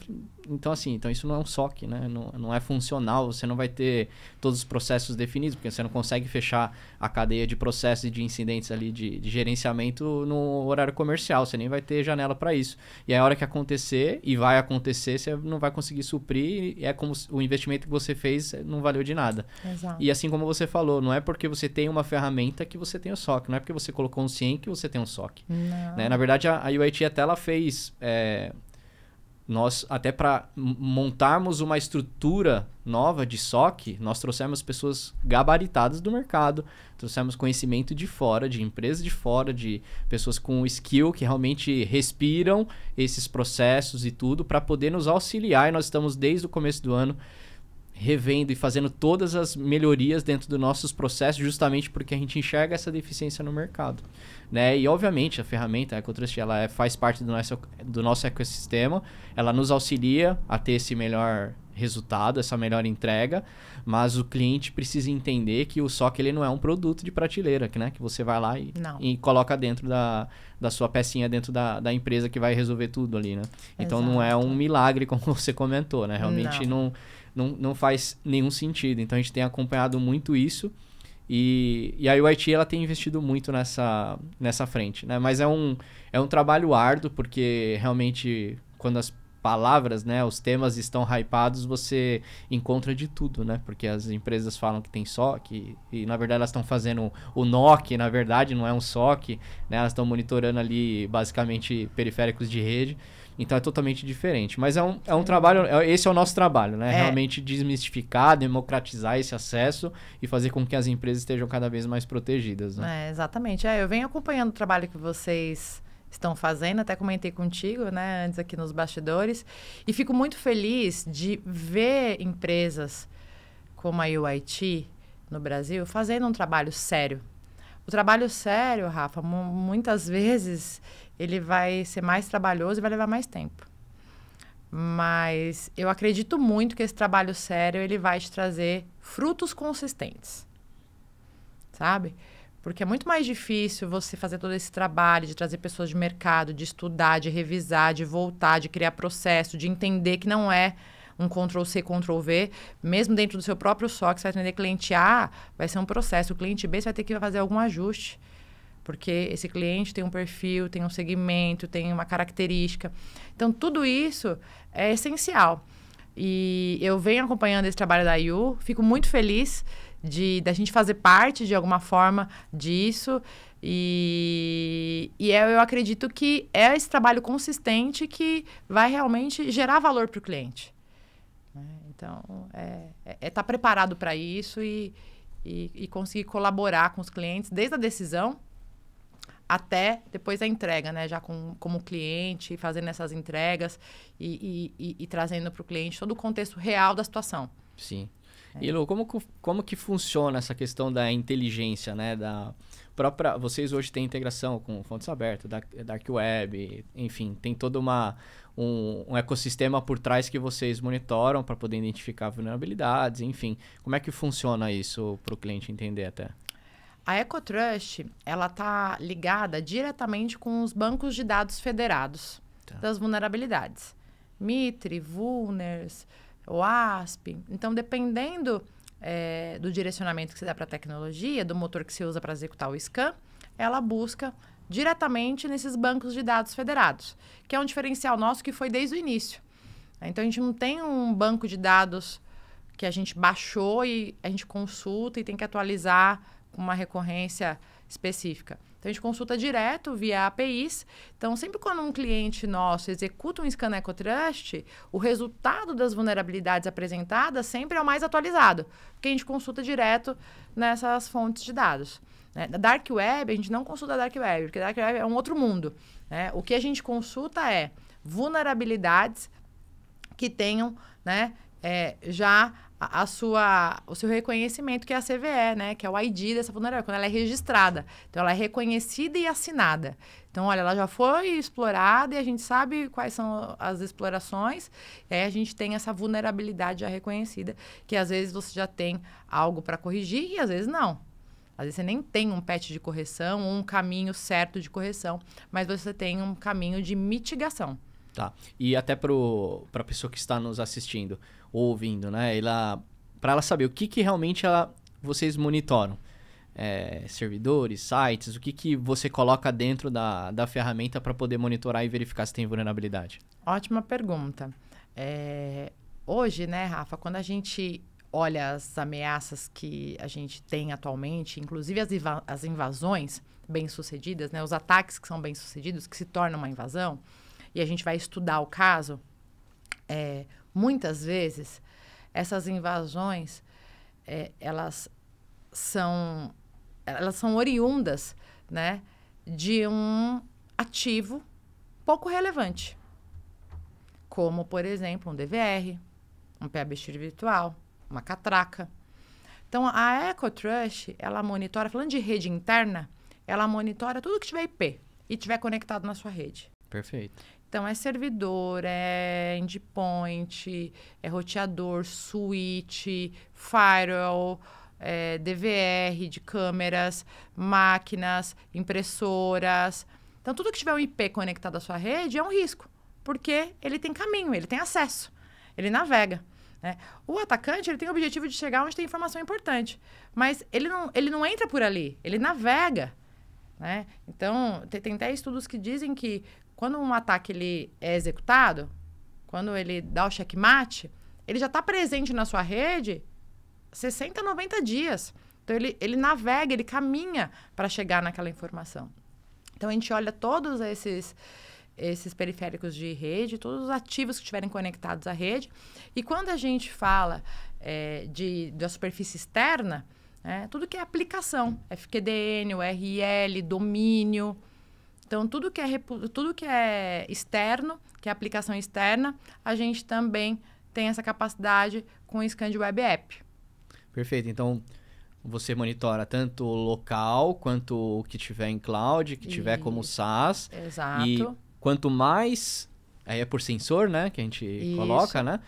Então, assim, isso não é um SOC, né? Não é funcional, você não vai ter todos os processos definidos, porque você não consegue fechar a cadeia de processos e de incidentes ali de gerenciamento no horário comercial, você nem vai ter janela para isso. E aí, a hora que acontecer, e vai acontecer, você não vai conseguir suprir, e é como o investimento que você fez não valeu de nada. Exato. E assim como você falou, não é porque você tem uma ferramenta que você tem o SOC, não é porque você colocou um CIEM que você tem um SOC. Né? Na verdade, a UIT até ela fez... nós, até para montarmos uma estrutura nova de SOC, nós trouxemos pessoas gabaritadas do mercado, trouxemos conhecimento de fora, de empresas de fora, de pessoas com skill que realmente respiram esses processos e tudo, para poder nos auxiliar. E nós estamos, desde o começo do ano, revendo e fazendo todas as melhorias dentro dos nossos processos, justamente porque a gente enxerga essa deficiência no mercado. Né? E, obviamente, a ferramenta, a EcoTrust, ela faz parte do nosso ecossistema, ela nos auxilia a ter esse melhor resultado, essa melhor entrega, mas o cliente precisa entender que o SOC ele não é um produto de prateleira, né? Que você vai lá e coloca dentro da sua pecinha dentro da empresa que vai resolver tudo ali, né? Então, Exato. não é um milagre, como você comentou, né? Realmente não faz nenhum sentido. Então, a gente tem acompanhado muito isso. E a UIT ela tem investido muito nessa frente, né? Mas é um trabalho árduo, porque realmente quando as palavras, né, os temas estão hypados, você encontra de tudo, né? Porque as empresas falam que tem SOC e na verdade elas estão fazendo o NOC, na verdade não é um SOC, né? Elas estão monitorando ali basicamente periféricos de rede. Então é totalmente diferente. Mas é um trabalho, esse é o nosso trabalho, né? Realmente desmistificar, democratizar esse acesso e fazer com que as empresas estejam cada vez mais protegidas. Né? Exatamente. Eu venho acompanhando o trabalho que vocês estão fazendo, até comentei contigo, né, antes aqui nos bastidores, e fico muito feliz de ver empresas como a UIT no Brasil fazendo um trabalho sério. O trabalho sério, Rafa, muitas vezes ele vai ser mais trabalhoso e vai levar mais tempo. Mas eu acredito muito que esse trabalho sério ele vai te trazer frutos consistentes, sabe? Porque é muito mais difícil você fazer todo esse trabalho de trazer pessoas de mercado, de estudar, de revisar, de voltar, de criar processo, de entender que não é um Ctrl+C, Ctrl+V. Mesmo dentro do seu próprio SOC, você vai atender cliente A, vai ser um processo. O cliente B, você vai ter que fazer algum ajuste. Porque esse cliente tem um perfil, tem um segmento, tem uma característica. Então, tudo isso é essencial. E eu venho acompanhando esse trabalho da IU, fico muito feliz da gente fazer parte, de alguma forma, disso. Eu acredito que é esse trabalho consistente que vai realmente gerar valor para o cliente. Então, estar preparado para isso e conseguir colaborar com os clientes, desde a decisão até depois a entrega, né? Já como cliente, fazendo essas entregas e trazendo para o cliente todo o contexto real da situação. Sim. E Lu, como que funciona essa questão da inteligência, né? Vocês hoje têm integração com fontes abertas, Dark Web, enfim, tem todo um ecossistema por trás que vocês monitoram para poder identificar vulnerabilidades, enfim. Como é que funciona isso para o cliente entender até? A EcoTrust, ela está ligada diretamente com os bancos de dados federados das vulnerabilidades. Mitre, Vulners, OASP. Então, dependendo do direcionamento que você dá para a tecnologia, do motor que você usa para executar o scan, ela busca diretamente nesses bancos de dados federados, que é um diferencial nosso que foi desde o início. Então, a gente não tem um banco de dados que a gente baixou e a gente consulta e tem que atualizar com uma recorrência específica. Então, a gente consulta direto via APIs. Então, sempre quando um cliente nosso executa um scan EcoTrust, o resultado das vulnerabilidades apresentadas sempre é o mais atualizado, porque a gente consulta direto nessas fontes de dados. Né? Na Dark Web, a gente não consulta a Dark Web, porque a Dark Web é um outro mundo. Né? O que a gente consulta é vulnerabilidades que tenham, né, já o seu reconhecimento, que é a CVE, né? Que é o ID dessa vulnerabilidade, quando ela é registrada. Então, ela é reconhecida e assinada. Então, olha, ela já foi explorada e a gente sabe quais são as explorações. E aí, a gente tem essa vulnerabilidade já reconhecida, que às vezes você já tem algo para corrigir e às vezes não. Às vezes você nem tem um patch de correção ou um caminho certo de correção, mas você tem um caminho de mitigação. Tá. E até para a pessoa que está nos assistindo, ouvindo, né? Para ela saber o que realmente vocês monitoram. Servidores, sites, o que você coloca dentro da ferramenta para poder monitorar e verificar se tem vulnerabilidade? Ótima pergunta. Hoje, né, Rafa, quando a gente olha as ameaças que a gente tem atualmente, inclusive as invasões bem-sucedidas, né, os ataques que são bem-sucedidos, que se tornam uma invasão, e a gente vai estudar o caso, muitas vezes, essas invasões, elas são oriundas, né, de um ativo pouco relevante, como, por exemplo, um DVR, um PABX virtual, uma catraca. Então, a EcoTrust, ela monitora, falando de rede interna, ela monitora tudo que tiver IP e tiver conectado na sua rede. Perfeito. Então, é servidor, é endpoint, é roteador, switch, firewall, DVR de câmeras, máquinas, impressoras. Então, tudo que tiver um IP conectado à sua rede é um risco, porque ele tem caminho, ele tem acesso, ele navega. Né? O atacante ele tem o objetivo de chegar onde tem informação importante, mas ele não entra por ali, ele navega. Né? Então, tem até estudos que dizem que quando um ataque ele é executado, quando ele dá o checkmate, ele já está presente na sua rede 60, 90 dias. Então, ele navega, ele caminha para chegar naquela informação. Então, a gente olha todos esses periféricos de rede, todos os ativos que estiverem conectados à rede. E quando a gente fala da superfície externa, tudo que é aplicação, FQDN, URL, domínio. Então, tudo que é externo, que é aplicação externa, a gente também tem essa capacidade com o scan de web app. Perfeito. Então, você monitora tanto o local, quanto o que tiver em cloud, que tiver como SaaS. Exato. E quanto mais aí é por sensor, né, que a gente Isso. coloca, né?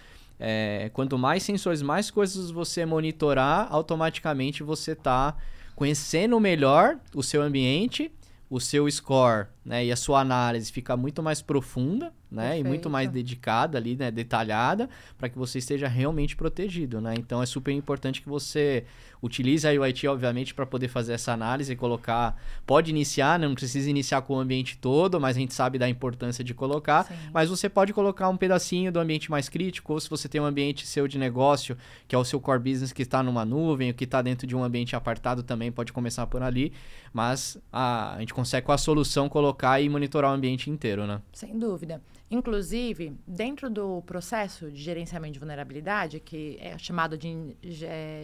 Quanto mais sensores, mais coisas você monitorar, automaticamente você está conhecendo melhor o seu ambiente, o seu score, né, e a sua análise fica muito mais profunda, né, e muito mais dedicada ali, né, detalhada, para que você esteja realmente protegido, né? Então é super importante que você utilize a UIT, obviamente, para poder fazer essa análise e colocar. Pode iniciar, né? Não precisa iniciar com o ambiente todo, mas a gente sabe da importância de colocar. Sim. Mas você pode colocar um pedacinho do ambiente mais crítico, ou se você tem um ambiente seu de negócio, que é o seu core business que está numa nuvem, ou que está dentro de um ambiente apartado também, pode começar por ali. Mas a gente consegue, com a solução, colocar e monitorar o ambiente inteiro, né? Sem dúvida. Inclusive, dentro do processo de gerenciamento de vulnerabilidade, que é chamado de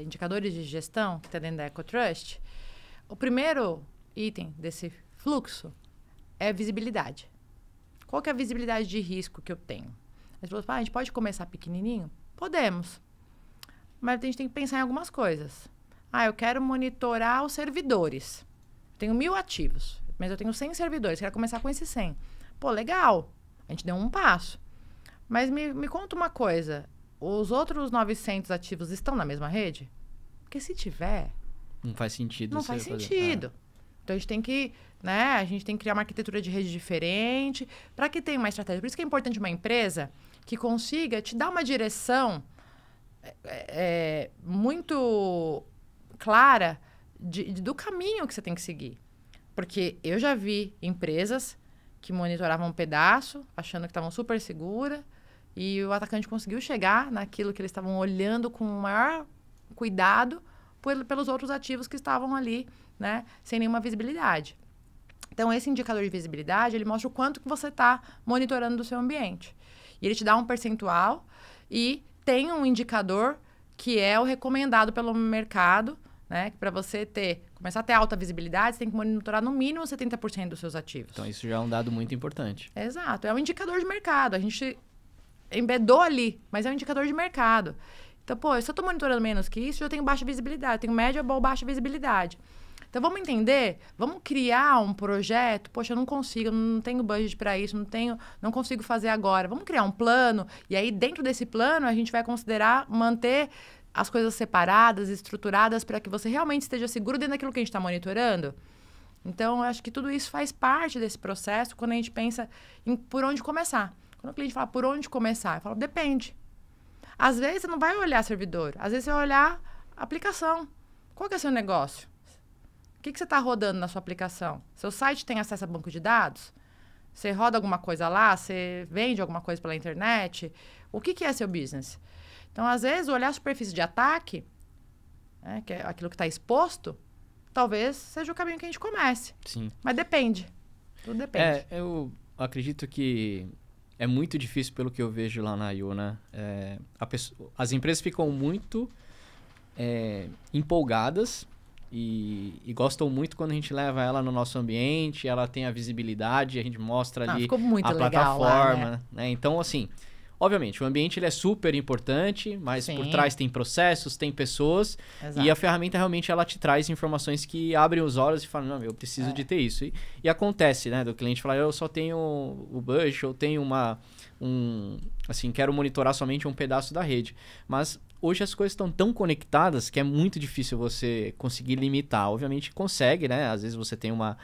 indicadores de gestão, que está dentro da EcoTrust, o primeiro item desse fluxo é visibilidade. Qual que é a visibilidade de risco que eu tenho? As pessoas falam, a gente pode começar pequenininho? Podemos. Mas a gente tem que pensar em algumas coisas. Eu quero monitorar os servidores. Tenho 1000 ativos, mas eu tenho 100 servidores. Quero começar com esses 100. Pô, legal. A gente deu um passo. Mas me conta uma coisa. Os outros 900 ativos estão na mesma rede? Porque se tiver... Não faz sentido. Não faz sentido. Então, a gente tem que, né? A gente tem que criar uma arquitetura de rede diferente para que tenha uma estratégia. Por isso que é importante uma empresa que consiga te dar uma direção muito clara do caminho que você tem que seguir. Porque eu já vi empresas que monitoravam um pedaço, achando que estavam super segura, e o atacante conseguiu chegar naquilo que eles estavam olhando com o maior cuidado pelos outros ativos que estavam ali, né, sem nenhuma visibilidade. Então, esse indicador de visibilidade, ele mostra o quanto que você está monitorando do seu ambiente. E ele te dá um percentual e tem um indicador que é o recomendado pelo mercado, né, que para você começar a ter alta visibilidade, você tem que monitorar no mínimo 70% dos seus ativos. Então, isso já é um dado muito importante. Exato. É um indicador de mercado. A gente embedou ali, mas é um indicador de mercado. Então, se eu estou monitorando menos que isso, eu tenho baixa visibilidade. Eu tenho média ou baixa visibilidade. Então, vamos entender, vamos criar um projeto. Poxa, eu não consigo, eu não tenho budget para isso, não consigo fazer agora. Vamos criar um plano, e aí dentro desse plano a gente vai considerar manter as coisas separadas, estruturadas, para que você realmente esteja seguro dentro daquilo que a gente está monitorando. Então, eu acho que tudo isso faz parte desse processo quando a gente pensa em por onde começar. Quando o cliente fala por onde começar, eu falo, depende. Às vezes, você não vai olhar servidor. Às vezes, você vai olhar aplicação. Qual que é o seu negócio? O que você está rodando na sua aplicação? Seu site tem acesso a banco de dados? Você roda alguma coisa lá? Você vende alguma coisa pela internet? O que é seu business? Então, às vezes, olhar a superfície de ataque, né, que é aquilo que está exposto, talvez seja o caminho que a gente comece. Sim. Mas depende. Tudo depende. Eu acredito que é muito difícil pelo que eu vejo lá na IO, né? As empresas ficam muito empolgadas e gostam muito quando a gente leva ela no nosso ambiente, ela tem a visibilidade, a gente mostra ali ficou muito a legal plataforma, lá, né? Então, assim... Obviamente, o ambiente ele é super importante, mas Sim. por trás tem processos, tem pessoas. Exato. E a ferramenta realmente ela te traz informações que abrem os olhos e falam, não, eu preciso de ter isso. E acontece, né, do cliente falar, eu só tenho o budget, eu tenho quero monitorar somente um pedaço da rede. Mas hoje as coisas estão tão conectadas que é muito difícil você conseguir limitar. Obviamente consegue, né? Às vezes você tem uma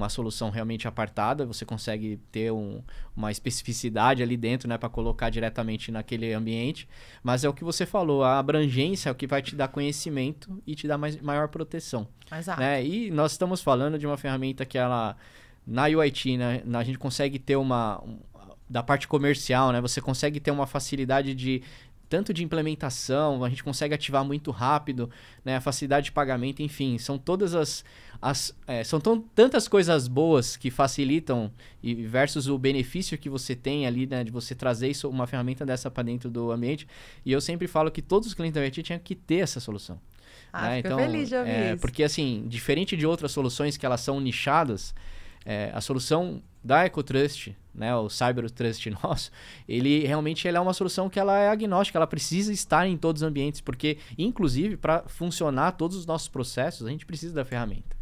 solução realmente apartada, você consegue ter uma especificidade ali dentro, né, para colocar diretamente naquele ambiente, mas é o que você falou, a abrangência é o que vai te dar conhecimento e te dar maior proteção. Exato. Né? E nós estamos falando de uma ferramenta que ela, na UIT, né, a gente consegue ter da parte comercial, né, você consegue ter uma facilidade tanto de implementação, a gente consegue ativar muito rápido, né, a facilidade de pagamento, enfim, são todas tantas coisas boas que facilitam versus o benefício que você tem ali, né, de você trazer uma ferramenta dessa para dentro do ambiente. E eu sempre falo que todos os clientes da IT tinham que ter essa solução. Né? Fico feliz de ouvir isso. Porque, assim, diferente de outras soluções que elas são nichadas, a solução da EcoTrust, né, o CyberTrust nosso, ele é uma solução que ela é agnóstica, ela precisa estar em todos os ambientes, porque, inclusive, para funcionar todos os nossos processos, a gente precisa da ferramenta.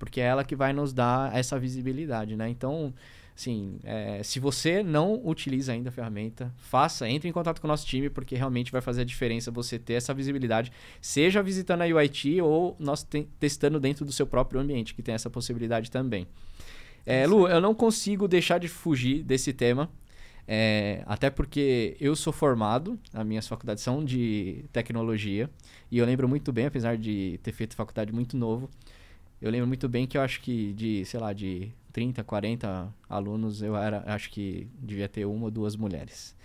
porque é ela que vai nos dar essa visibilidade, né? Então, assim, se você não utiliza ainda a ferramenta, entre em contato com o nosso time, porque realmente vai fazer a diferença você ter essa visibilidade, seja visitando a UIT ou nós testando dentro do seu próprio ambiente, que tem essa possibilidade também. Lu, eu não consigo deixar de fugir desse tema, até porque eu sou formado, as minhas faculdades são de tecnologia, e eu lembro muito bem, apesar de ter feito faculdade muito novo, eu lembro muito bem que eu acho que de 30, 40 alunos, acho que devia ter 1 ou 2 mulheres.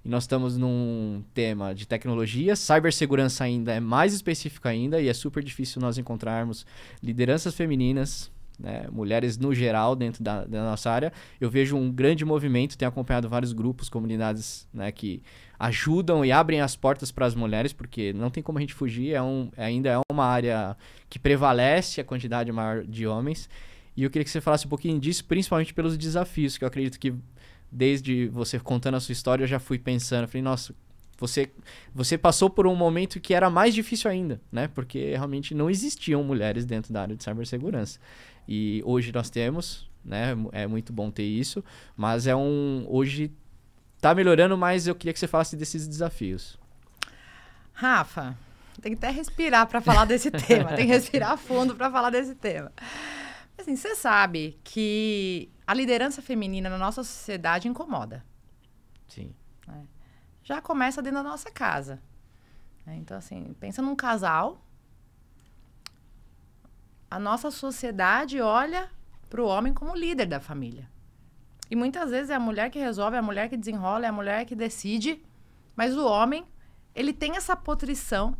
E nós estamos num tema de tecnologia, cibersegurança ainda é mais específico ainda, e é super difícil nós encontrarmos lideranças femininas, né, mulheres no geral dentro da nossa área. Eu vejo um grande movimento, tenho acompanhado vários grupos, comunidades, né, que ajudam e abrem as portas para as mulheres, porque não tem como a gente fugir, ainda é uma área que prevalece a quantidade maior de homens. E eu queria que você falasse um pouquinho disso, principalmente pelos desafios, que eu acredito que desde você contando a sua história, eu já fui pensando, eu falei, nossa, você passou por um momento que era mais difícil ainda, né? Porque realmente não existiam mulheres dentro da área de cibersegurança. E hoje nós temos, né? É muito bom ter isso, mas hoje tá melhorando, mas eu queria que você falasse desses desafios. Rafa, tem que até respirar para falar desse tema, tem que respirar fundo para falar desse tema. Assim, você sabe que a liderança feminina na nossa sociedade incomoda. Sim. Já começa dentro da nossa casa. Então, assim, pensa num casal. A nossa sociedade olha para o homem como líder da família. E muitas vezes é a mulher que resolve, é a mulher que desenrola, é a mulher que decide. Mas o homem, ele tem essa posição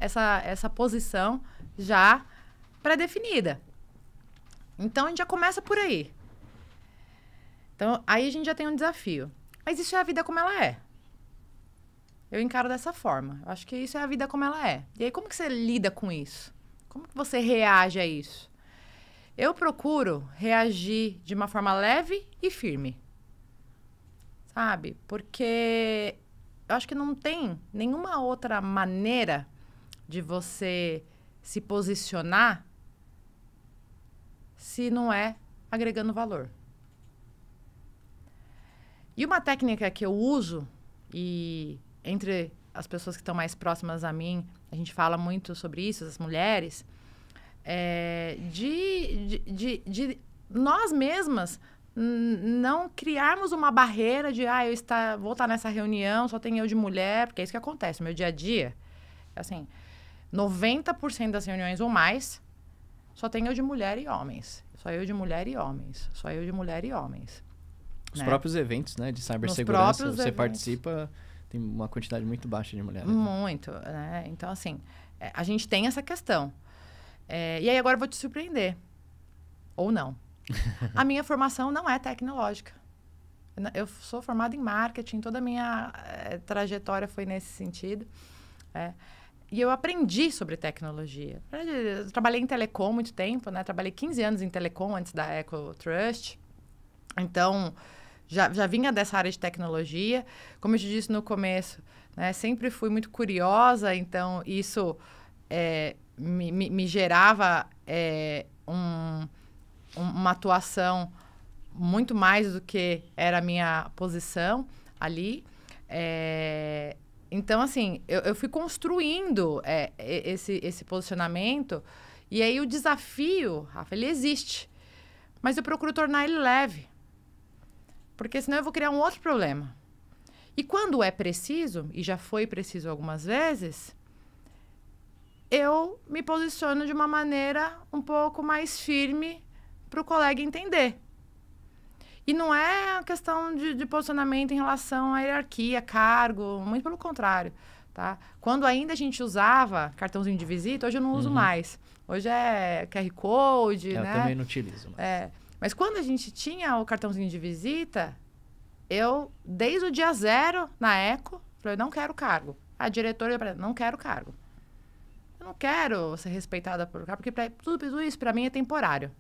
já pré-definida. Então, a gente já começa por aí. Então, aí a gente já tem um desafio. Mas isso é a vida como ela é. Eu encaro dessa forma. Eu acho que isso é a vida como ela é. E aí, como que você lida com isso? Como que você reage a isso? Eu procuro reagir de uma forma leve e firme. Sabe? Porque eu acho que não tem nenhuma outra maneira de você se posicionar se não é agregando valor. E uma técnica que eu uso, e entre as pessoas que estão mais próximas a mim, a gente fala muito sobre isso, as mulheres, de nós mesmas não criarmos uma barreira de vou estar nessa reunião, só tem eu de mulher, porque é isso que acontece no meu dia a dia. Assim, 90% das reuniões ou mais, só tem eu de mulher e homens. Só eu de mulher e homens. Só eu de mulher e homens. Os próprios eventos, né, de cibersegurança, você eventos. Participa, tem uma quantidade muito baixa de mulheres. Muito, né? Então, assim, a gente tem essa questão. E aí, agora eu vou te surpreender. Ou não. A minha formação não é tecnológica. Eu sou formada em marketing, toda a minha trajetória foi nesse sentido. E eu aprendi sobre tecnologia. Eu trabalhei em telecom muito tempo, né? Trabalhei 15 anos em telecom antes da EcoTrust. Então, já vinha dessa área de tecnologia. Como eu te disse no começo, né? Sempre fui muito curiosa, então isso me gerava uma atuação muito mais do que era a minha posição ali. Então, assim, eu fui construindo esse posicionamento, e aí o desafio, Rafa, ele existe. Mas eu procuro tornar ele leve, porque senão eu vou criar um outro problema. E quando é preciso, e já foi preciso algumas vezes, eu me posiciono de uma maneira um pouco mais firme para o colega entender. E não é uma questão de posicionamento em relação à hierarquia, cargo, muito pelo contrário, tá? Quando ainda a gente usava cartãozinho de visita, hoje eu não uso mais. Hoje é QR Code, né? Eu também não utilizo mais. Mas quando a gente tinha o cartãozinho de visita, eu, desde o dia 0, na Eco, falei, não quero cargo. A diretora, não quero cargo. Eu não quero ser respeitada por cargo, porque tudo isso para mim é temporário.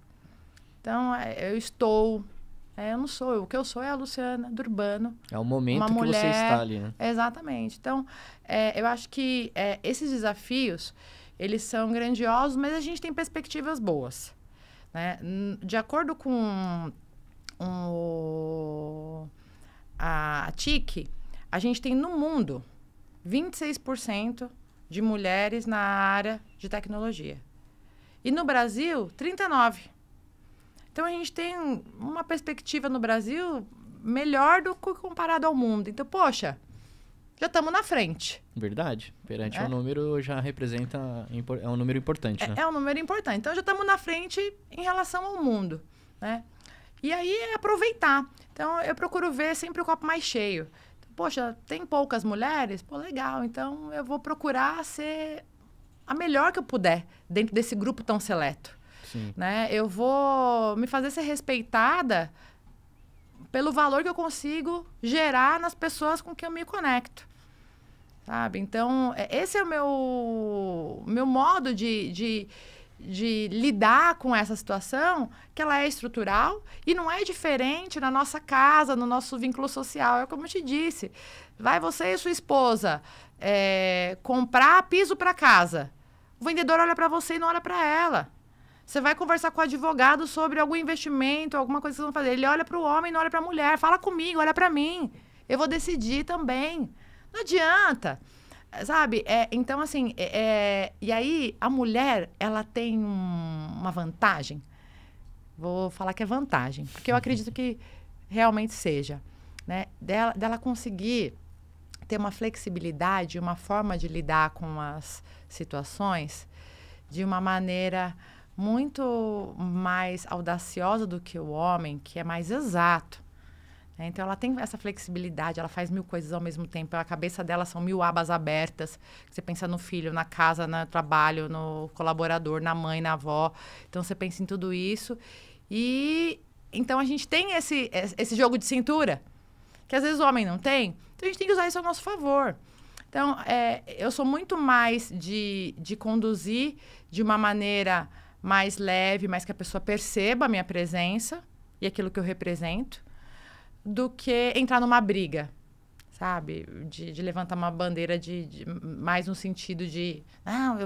Então, eu estou... eu não sou, o que eu sou é a Luciana Durbano. É o momento que você está ali, né? Exatamente. Então, eu acho que esses desafios, eles são grandiosos, mas a gente tem perspectivas boas. né? De acordo com a TIC, a gente tem no mundo 26% de mulheres na área de tecnologia. E no Brasil, 39%. Então, a gente tem uma perspectiva no Brasil melhor do que comparado ao mundo. Então, poxa, já estamos na frente. Verdade. Perante o número já representa... É um número importante, né? É um número importante. Então, já estamos na frente em relação ao mundo, né? E aí, é aproveitar. Então, eu procuro ver sempre o copo mais cheio. Poxa, tem poucas mulheres? Pô, legal. Então, eu vou procurar ser a melhor que eu puder dentro desse grupo tão seleto. Sim. Né? Eu vou me fazer ser respeitada pelo valor que eu consigo gerar nas pessoas com quem eu me conecto. Sabe? Então, esse é o meu modo de lidar com essa situação, que ela é estrutural e não é diferente na nossa casa, no nosso vínculo social. É como eu te disse, vai você e sua esposa comprar piso para casa. O vendedor olha para você e não olha para ela. Você vai conversar com o advogado sobre algum investimento, alguma coisa que vocês vão fazer. Ele olha para o homem e não olha para a mulher. Fala comigo, olha para mim. Eu vou decidir também. Não adianta. Sabe? Então, assim, e aí a mulher, ela tem uma vantagem. Vou falar que é vantagem, porque eu acredito que realmente seja, né? Dela conseguir ter uma flexibilidade, uma forma de lidar com as situações de uma maneira muito mais audaciosa do que o homem, que é mais exato. Então, ela tem essa flexibilidade, ela faz 1000 coisas ao mesmo tempo. A cabeça dela são 1000 abas abertas. Você pensa no filho, na casa, no trabalho, no colaborador, na mãe, na avó. Então, você pensa em tudo isso. E então, a gente tem esse jogo de cintura, que às vezes o homem não tem. Então, a gente tem que usar isso ao nosso favor. Então, eu sou muito mais de conduzir de uma maneira mais leve, mais que a pessoa perceba a minha presença e aquilo que eu represento, do que entrar numa briga, sabe? De levantar uma bandeira mais no sentido de, não,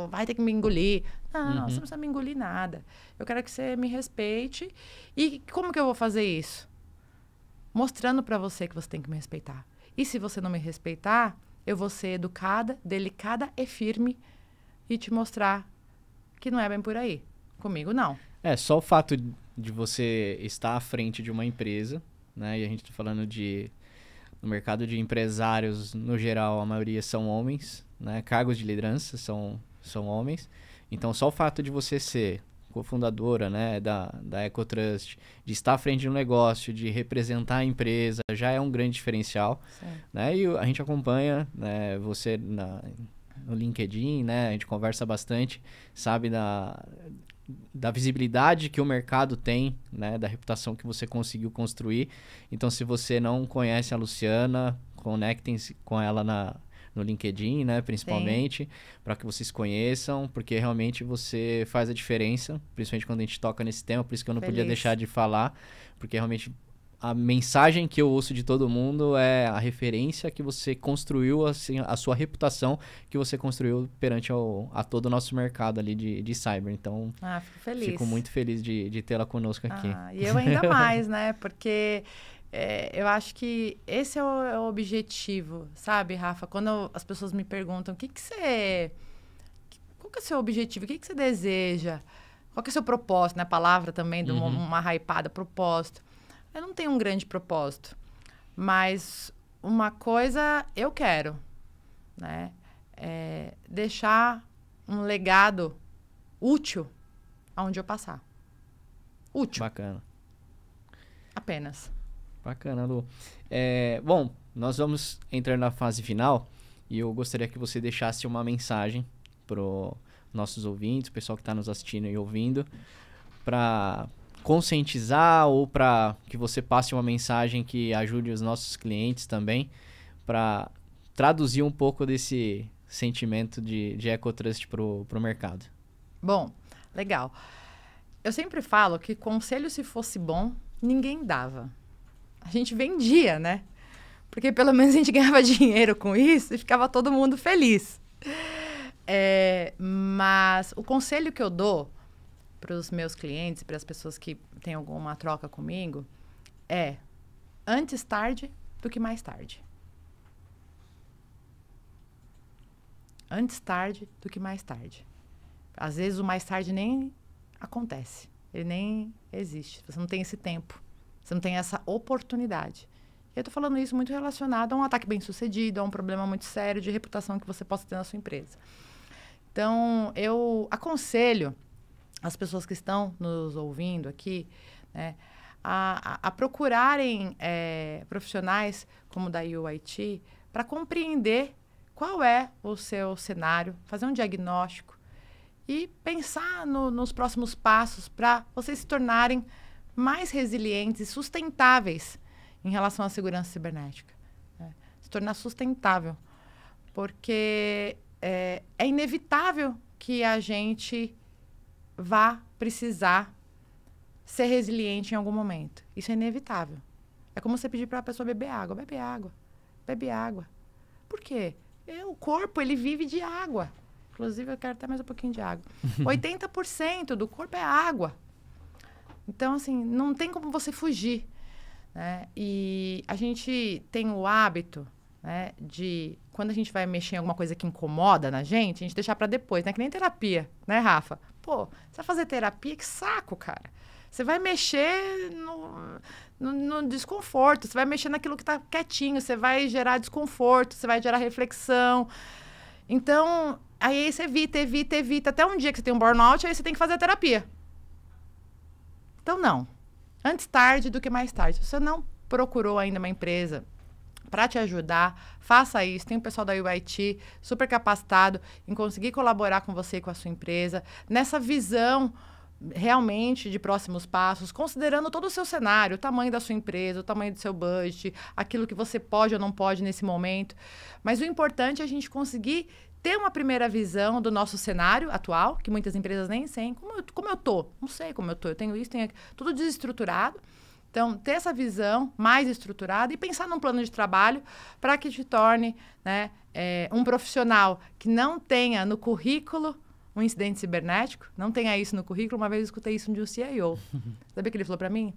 vai ter que me engolir. Não, você não precisa me engolir nada. Eu quero que você me respeite. E como que eu vou fazer isso? Mostrando para você que você tem que me respeitar. E se você não me respeitar, eu vou ser educada, delicada e firme e te mostrar que não é bem por aí. Comigo, não. Só o fato de você estar à frente de uma empresa, né? E a gente está falando no mercado de empresários, no geral, a maioria são homens, né? Cargos de liderança são homens. Então, só o fato de você ser cofundadora, né, da EcoTrust, de estar à frente de um negócio, de representar a empresa, já é um grande diferencial. Né? E a gente acompanha, né, você no LinkedIn, né? A gente conversa bastante, sabe da visibilidade que o mercado tem, né? Da reputação que você conseguiu construir. Então, se você não conhece a Luciana, conectem-se com ela no LinkedIn, né? Principalmente, para que vocês conheçam, porque realmente você faz a diferença, principalmente quando a gente toca nesse tema, por isso que eu não podia deixar de falar, porque realmente a mensagem que eu ouço de todo mundo é a referência que você construiu, assim, a sua reputação que você construiu perante a todo o nosso mercado ali de cyber. Então, fico feliz. Fico muito feliz de tê-la conosco aqui. E eu ainda mais, né? Porque eu acho que esse é o objetivo, sabe, Rafa? Quando as pessoas me perguntam, qual que é o seu objetivo? O que você deseja? Qual que é o seu propósito? Né? A palavra também, de uma hypada, propósito. Eu não tenho um grande propósito, mas uma coisa eu quero, né? Deixar um legado útil aonde eu passar. Útil. Bacana. Apenas. Bacana, Lu. Bom, nós vamos entrar na fase final e eu gostaria que você deixasse uma mensagem para os nossos ouvintes, o pessoal que está nos assistindo e ouvindo, para conscientizar ou para que você passe uma mensagem que ajude os nossos clientes também, para traduzir um pouco desse sentimento de EcoTrust para o mercado. Bom, legal. Eu sempre falo que conselho, se fosse bom, ninguém dava. A gente vendia, né? Porque pelo menos a gente ganhava dinheiro com isso e ficava todo mundo feliz. Mas o conselho que eu dou para os meus clientes, para as pessoas que têm alguma troca comigo, é antes tarde do que mais tarde. Antes tarde do que mais tarde. Às vezes o mais tarde nem acontece. Ele nem existe. Você não tem esse tempo. Você não tem essa oportunidade. E eu estou falando isso muito relacionado a um ataque bem sucedido, a um problema muito sério de reputação que você possa ter na sua empresa. Então, eu aconselho as pessoas que estão nos ouvindo aqui, né, a procurarem profissionais como o da UIT para compreender qual é o seu cenário, fazer um diagnóstico e pensar nos próximos passos para vocês se tornarem mais resilientes e sustentáveis em relação à segurança cibernética. Né? Se tornar sustentável. Porque é inevitável que a gente vá precisar ser resiliente em algum momento. Isso é inevitável. É como você pedir para a pessoa beber água. Bebe água. Bebe água. Por quê? O corpo, ele vive de água. Inclusive, eu quero até mais um pouquinho de água. 80% do corpo é água. Então, assim, não tem como você fugir. Né? E a gente tem o hábito, né, de, quando a gente vai mexer em alguma coisa que incomoda na gente, a gente deixar para depois, né? Que nem terapia, né, Rafa? Pô, você vai fazer terapia, que saco, cara. Você vai mexer no desconforto, você vai mexer naquilo que está quietinho, você vai gerar desconforto, você vai gerar reflexão. Então, aí você evita, até um dia que você tem um burnout, aí você tem que fazer a terapia. Então, não. Antes tarde do que mais tarde. Se você não procurou ainda uma empresa para te ajudar, faça isso. Tem o pessoal da UIT super capacitado em conseguir colaborar com você e com a sua empresa, nessa visão realmente de próximos passos, considerando todo o seu cenário, o tamanho da sua empresa, o tamanho do seu budget, aquilo que você pode ou não pode nesse momento. Mas o importante é a gente conseguir ter uma primeira visão do nosso cenário atual, que muitas empresas nem sabem. Como eu tô? Não sei como eu tô. Eu tenho isso, tenho aquilo. Tudo desestruturado. Então, ter essa visão mais estruturada e pensar num plano de trabalho para que te torne, né, um profissional que não tenha no currículo um incidente cibernético, não tenha isso no currículo. Uma vez eu escutei isso de um CIO. Sabe o que ele falou para mim?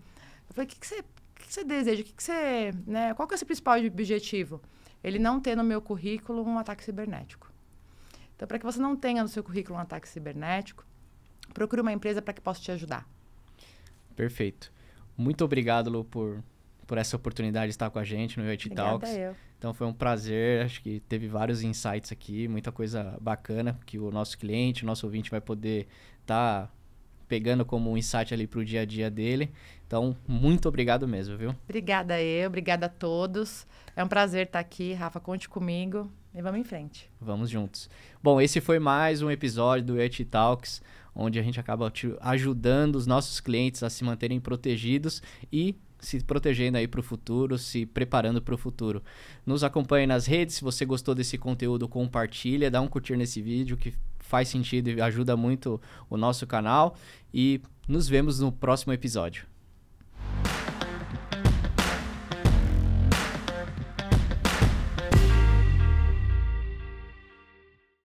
Eu falei, o que você deseja? Né, qual que é o seu principal objetivo? Ele não ter no meu currículo um ataque cibernético. Então, para que você não tenha no seu currículo um ataque cibernético, procure uma empresa para que possa te ajudar. Perfeito. Muito obrigado, Lu, por essa oportunidade de estar com a gente no UIT Talks. Eu. Então, foi um prazer. Acho que teve vários insights aqui, muita coisa bacana que o nosso cliente, o nosso ouvinte vai poder estar pegando como um insight ali para o dia a dia dele. Então, muito obrigado mesmo, viu? Obrigada obrigada a todos. É um prazer estar aqui, Rafa, conte comigo e vamos em frente. Vamos juntos. Bom, esse foi mais um episódio do UIT Talks, onde a gente acaba ajudando os nossos clientes a se manterem protegidos e se protegendo aí para o futuro, se preparando para o futuro. Nos acompanhe nas redes. Se você gostou desse conteúdo, compartilha, dá um curtir nesse vídeo que faz sentido e ajuda muito o nosso canal. E nos vemos no próximo episódio.